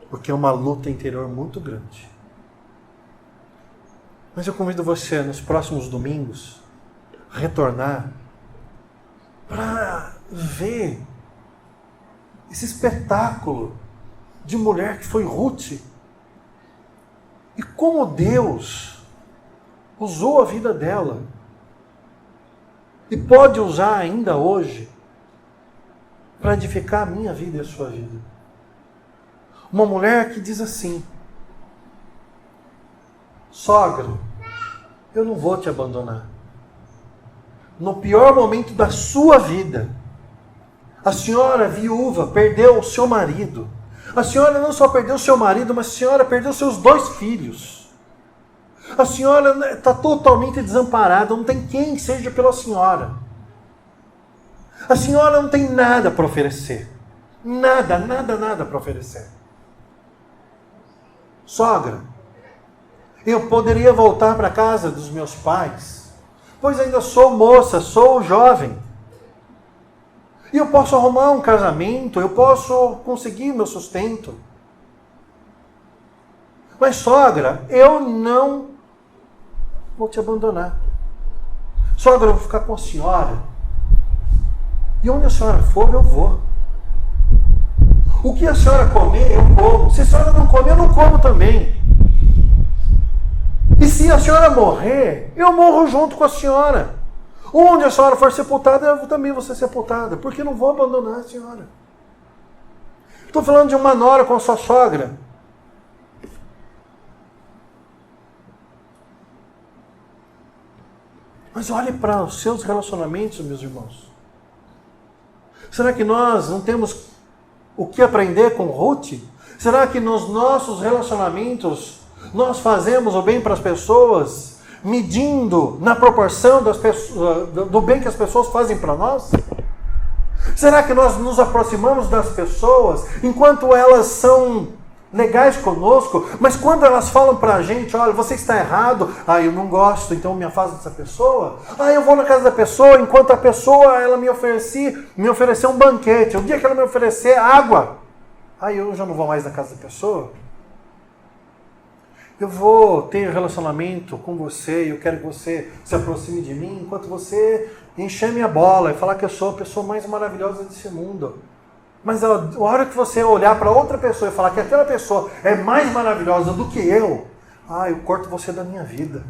Porque é uma luta interior muito grande. Mas eu convido você, nos próximos domingos, a retornar para ver esse espetáculo de mulher que foi Ruth. E como Deus usou a vida dela. E pode usar ainda hoje para edificar a minha vida e a sua vida. Uma mulher que diz assim: sogra, eu não vou te abandonar. No pior momento da sua vida, a senhora viúva perdeu o seu marido. A senhora não só perdeu o seu marido, mas a senhora perdeu seus 2 filhos. A senhora está totalmente desamparada, não tem quem seja pela senhora. A senhora não tem nada para oferecer. Nada para oferecer. Sogra, eu poderia voltar para a casa dos meus pais, pois ainda sou moça, sou jovem. E eu posso arrumar um casamento, eu posso conseguir meu sustento. Mas sogra, eu não vou te abandonar. Sogra, eu vou ficar com a senhora. E onde a senhora for, eu vou. O que a senhora comer, eu como. Se a senhora não comer, eu não como também. E se a senhora morrer, eu morro junto com a senhora. Onde a senhora for sepultada, eu também vou ser sepultada. Porque eu não vou abandonar a senhora. Estou falando de uma nora com a sua sogra. Mas olhe para os seus relacionamentos, meus irmãos. Será que nós não temos o que aprender com Ruth? Será que nos nossos relacionamentos nós fazemos o bem para as pessoas, medindo na proporção do bem que as pessoas fazem para nós? Será que nós nos aproximamos das pessoas enquanto elas são legais conosco, mas quando elas falam pra gente, olha, você está errado, eu não gosto, então me afasto dessa pessoa. Eu vou na casa da pessoa, enquanto a pessoa, ela me ofereceu um banquete. O dia que ela me oferecer água, eu já não vou mais na casa da pessoa. Eu vou ter relacionamento com você, eu quero que você se aproxime de mim, enquanto você encher minha bola e falar que eu sou a pessoa mais maravilhosa desse mundo. Mas a hora que você olhar para outra pessoa e falar que aquela pessoa é mais maravilhosa do que eu corto você da minha vida.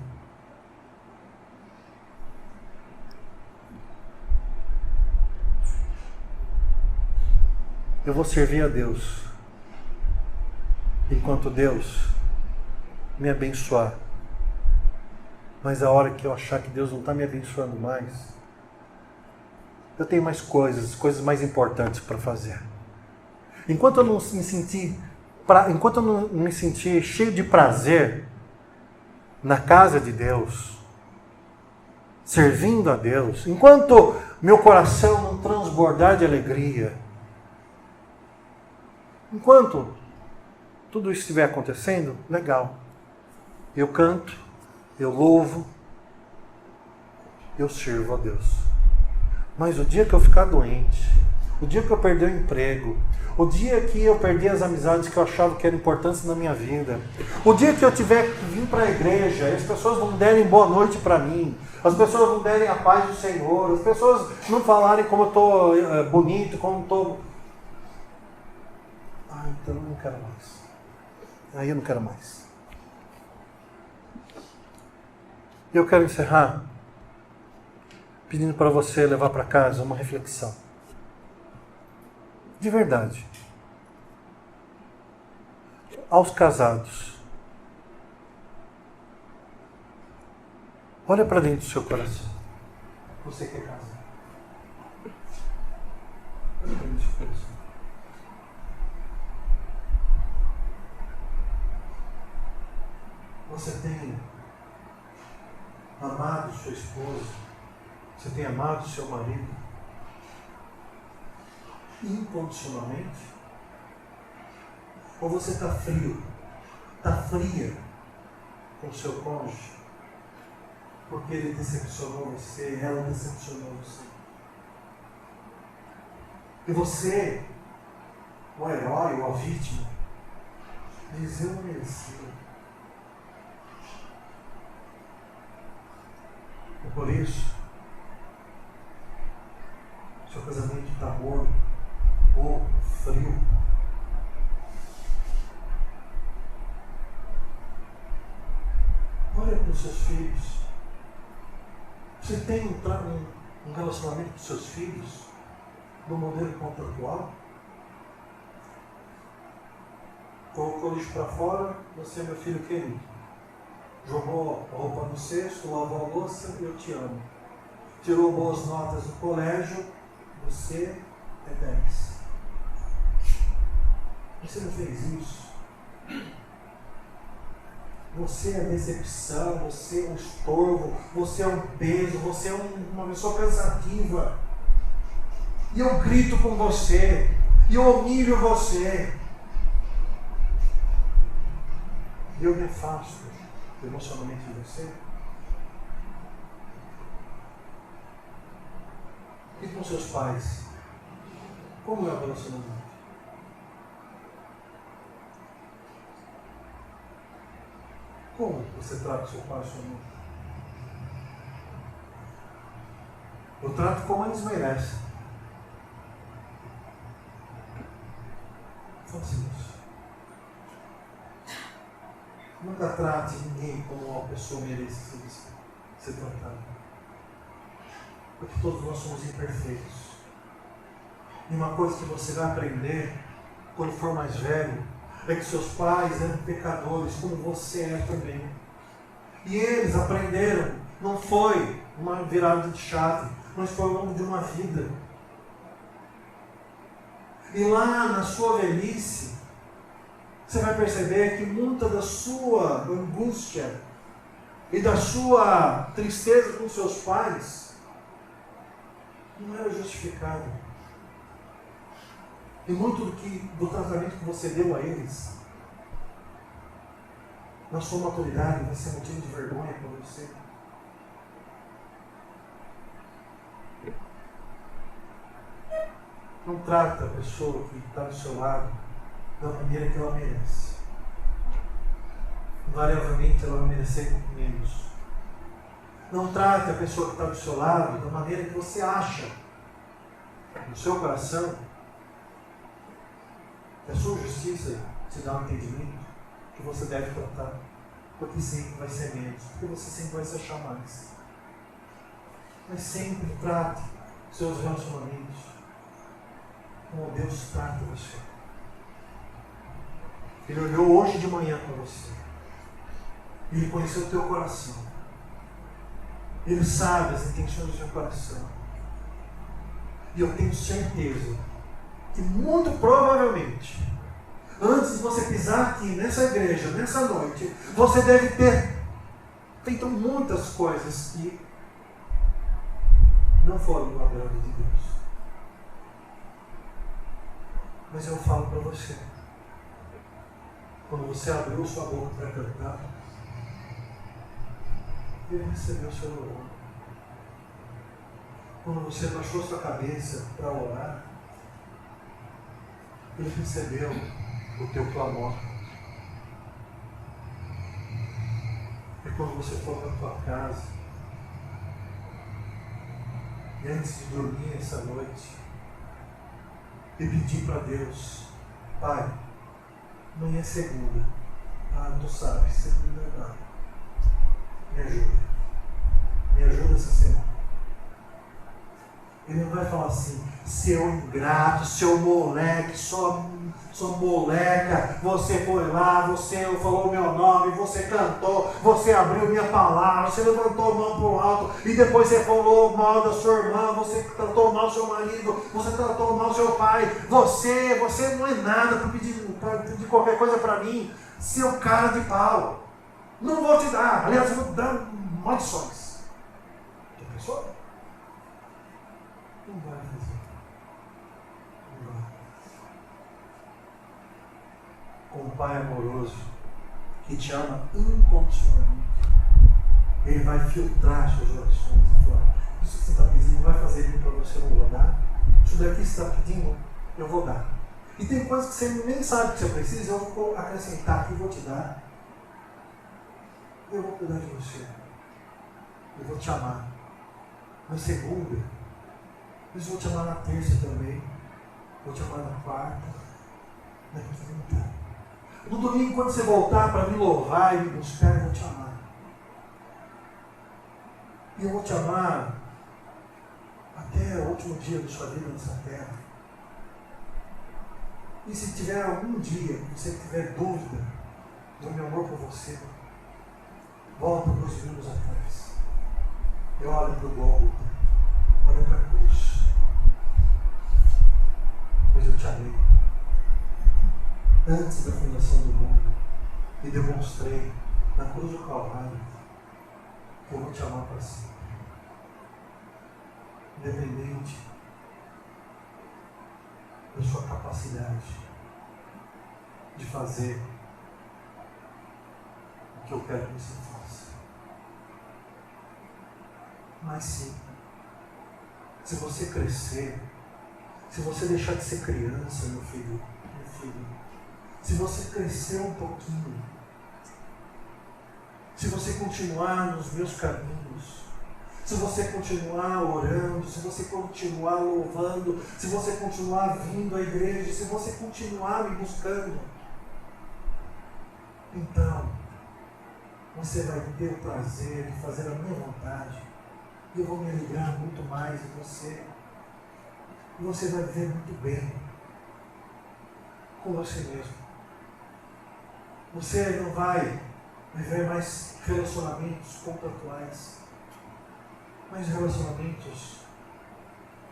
Eu vou servir a Deus, enquanto Deus me abençoar. Mas a hora que eu achar que Deus não está me abençoando mais, eu tenho mais coisas mais importantes para fazer. Enquanto eu não me sentir cheio de prazer na casa de Deus, servindo a Deus, enquanto meu coração não transbordar de alegria, enquanto tudo isso estiver acontecendo, legal. Eu canto, eu louvo, eu sirvo a Deus. Mas o dia que eu ficar doente, o dia que eu perder o emprego, o dia que eu perder as amizades que eu achava que eram importantes na minha vida, o dia que eu tiver que vir para a igreja e as pessoas não derem boa noite para mim, as pessoas não derem a paz do Senhor, as pessoas não falarem como eu estou bonito, como eu estou... então eu não quero mais. Aí eu não quero mais. Eu quero encerrar pedindo para você levar para casa uma reflexão. De verdade. Aos casados. Olha para dentro do seu coração. Você quer casar. Olha para dentro do seu coração. Você tem amado sua esposa? Você tem amado seu marido incondicionalmente? Ou você está frio, está fria com o seu cônjuge porque ele decepcionou você, ela decepcionou você? E você, o herói ou a vítima, diz: eu não merecia. E por isso, seu casamento está morno, ou frio. Olha para os seus filhos. Você tem um relacionamento com seus filhos do modelo contratual? Colocou o lixo para fora, você é meu filho querido. Jogou a roupa no cesto, lavou a louça, eu te amo. Tirou boas notas do colégio, você é 10. Você não fez isso. Você é decepção, você é um estorvo, você é um peso, você é uma pessoa cansativa. E eu grito com você, e eu humilho você. E eu me afasto emocionalmente de você. E com seus pais? Como é o relacionamento? Como você trata seu pai e sua mãe? Eu trato como eles merecem. Faça isso. Nunca trate ninguém como uma pessoa merece ser tratada. Porque todos nós somos imperfeitos. E uma coisa que você vai aprender quando for mais velho é que seus pais eram pecadores, como você é também. E eles aprenderam, não foi uma virada de chave, mas foi ao longo de uma vida. E lá na sua velhice, você vai perceber que muita da sua angústia e da sua tristeza com seus pais não era justificada. E muito do tratamento que você deu a eles na sua maturidade, vai ser motivo de vergonha para você. Não trata a pessoa que está do seu lado da maneira que ela merece. Invariavelmente ela vai merecer menos. Não trate a pessoa que está do seu lado da maneira que você acha, no seu coração, que a sua justiça te dá um entendimento que você deve tratar, porque sempre vai ser menos, porque você sempre vai se achar mais. Mas sempre trate seus relacionamentos como Deus trata você. Ele olhou hoje de manhã para você. Ele conheceu o teu coração. Ele sabe as intenções do seu coração. E eu tenho certeza que muito provavelmente, antes de você pisar aqui nessa igreja, nessa noite, você deve ter feito muitas coisas que não foram do agrado de Deus. Mas eu falo para você, quando você abriu sua boca para cantar, Ele recebeu o seu louvor. Quando você baixou sua cabeça para orar, Ele recebeu o teu clamor. E quando você for para a tua casa, e antes de dormir essa noite, e pedir para Deus, Pai, amanhã é segunda. Tu sabe, segunda é nada. Me ajuda. Me ajuda essa semana. Ele não vai falar assim, seu ingrato, seu moleque, sua moleca, você foi lá, você falou o meu nome, você cantou, você abriu minha palavra, você levantou a mão para o alto, e depois você falou mal da sua irmã, você tratou mal do seu marido, você tratou mal do seu pai, você não é nada para pedir qualquer coisa para mim, seu cara de pau. Não vou te dar, aliás, eu vou te dar maldições. Já pensou? Não vai fazer. Não vai. Com um Pai amoroso que te ama incondicionalmente, Ele vai filtrar suas orações e falar, isso que você está pedindo vai fazer bem para você, eu não vou dar. Isso daqui que você está pedindo, eu vou dar. E tem coisas que você nem sabe que você precisa, eu vou acrescentar aqui e vou te dar. Eu vou cuidar de você. Eu vou te amar. Na segunda, mas vou te amar na terça também. Vou te amar na quarta, na quinta. No domingo, quando você voltar para me louvar e me buscar, eu vou te amar. E eu vou te amar até o último dia da sua vida nessa terra. E se tiver algum dia que você tiver dúvida do meu amor por você, volta 2 anos atrás. E olha para o Gólgota, olha para a cruz. Pois eu te amei antes da fundação do mundo e demonstrei na cruz do Calvário que eu vou te amar para sempre. Independente da sua capacidade de fazer o que eu quero que você faça. Mas sim, se você crescer, se você deixar de ser criança, meu filho, se você crescer um pouquinho, se você continuar nos meus caminhos, se você continuar orando, se você continuar louvando, se você continuar vindo à igreja, se você continuar me buscando, então você vai ter o prazer de fazer a minha vontade. E eu vou me alegrar muito mais de você. E você vai viver muito bem com você mesmo. Você não vai viver mais relacionamentos contratuais, mas relacionamentos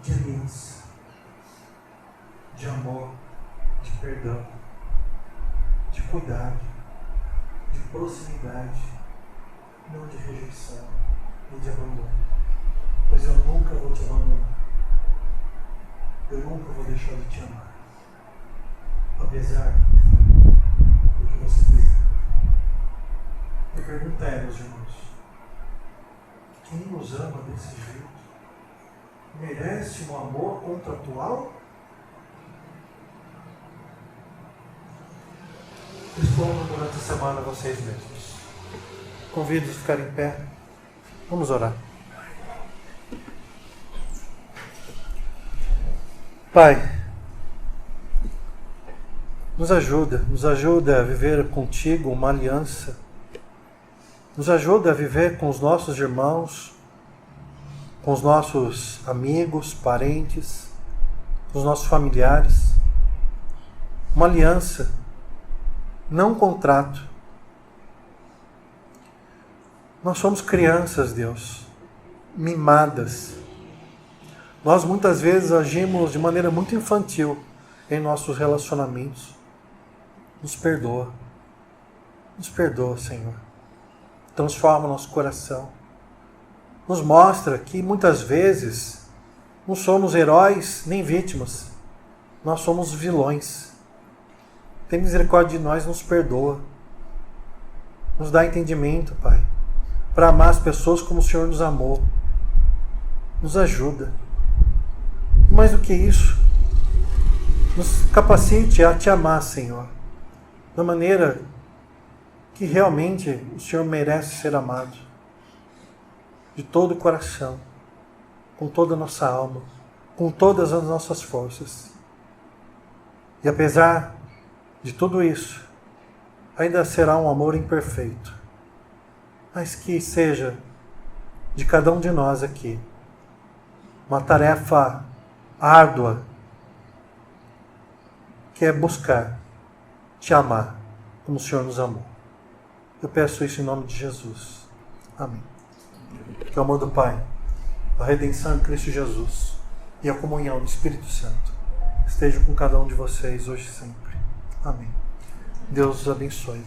de aliança, de amor, de perdão, de cuidado, de proximidade, não de rejeição e de abandono. Pois eu nunca vou te abandonar. Eu nunca vou deixar de te amar. Apesar do que você fez. A pergunta é, meus irmãos, quem nos ama desse jeito merece um amor contratual? Respondam durante a semana vocês mesmos. Convido-os a ficar em pé. Vamos orar. Pai, nos ajuda a viver contigo uma aliança. Nos ajuda a viver com os nossos irmãos, com os nossos amigos, parentes, com os nossos familiares. Uma aliança, não um contrato. Nós somos crianças, Deus, mimadas. Nós muitas vezes agimos de maneira muito infantil em nossos relacionamentos. Nos perdoa. Nos perdoa, Senhor. Transforma o nosso coração. Nos mostra que muitas vezes não somos heróis nem vítimas. Nós somos vilões. Tem misericórdia de nós, nos perdoa. Nos dá entendimento, Pai, para amar as pessoas como o Senhor nos amou. Nos ajuda. E mais do que isso, nos capacite a te amar, Senhor, da maneira que realmente o Senhor merece ser amado. De todo o coração, com toda a nossa alma, com todas as nossas forças. E apesar de tudo isso, ainda será um amor imperfeito, mas que seja de cada um de nós aqui uma tarefa árdua, que é buscar te amar como o Senhor nos amou. Eu peço isso em nome de Jesus. Amém. Que o amor do Pai, a redenção em Cristo Jesus e a comunhão do Espírito Santo esteja com cada um de vocês hoje e sempre. Amém. Deus os abençoe.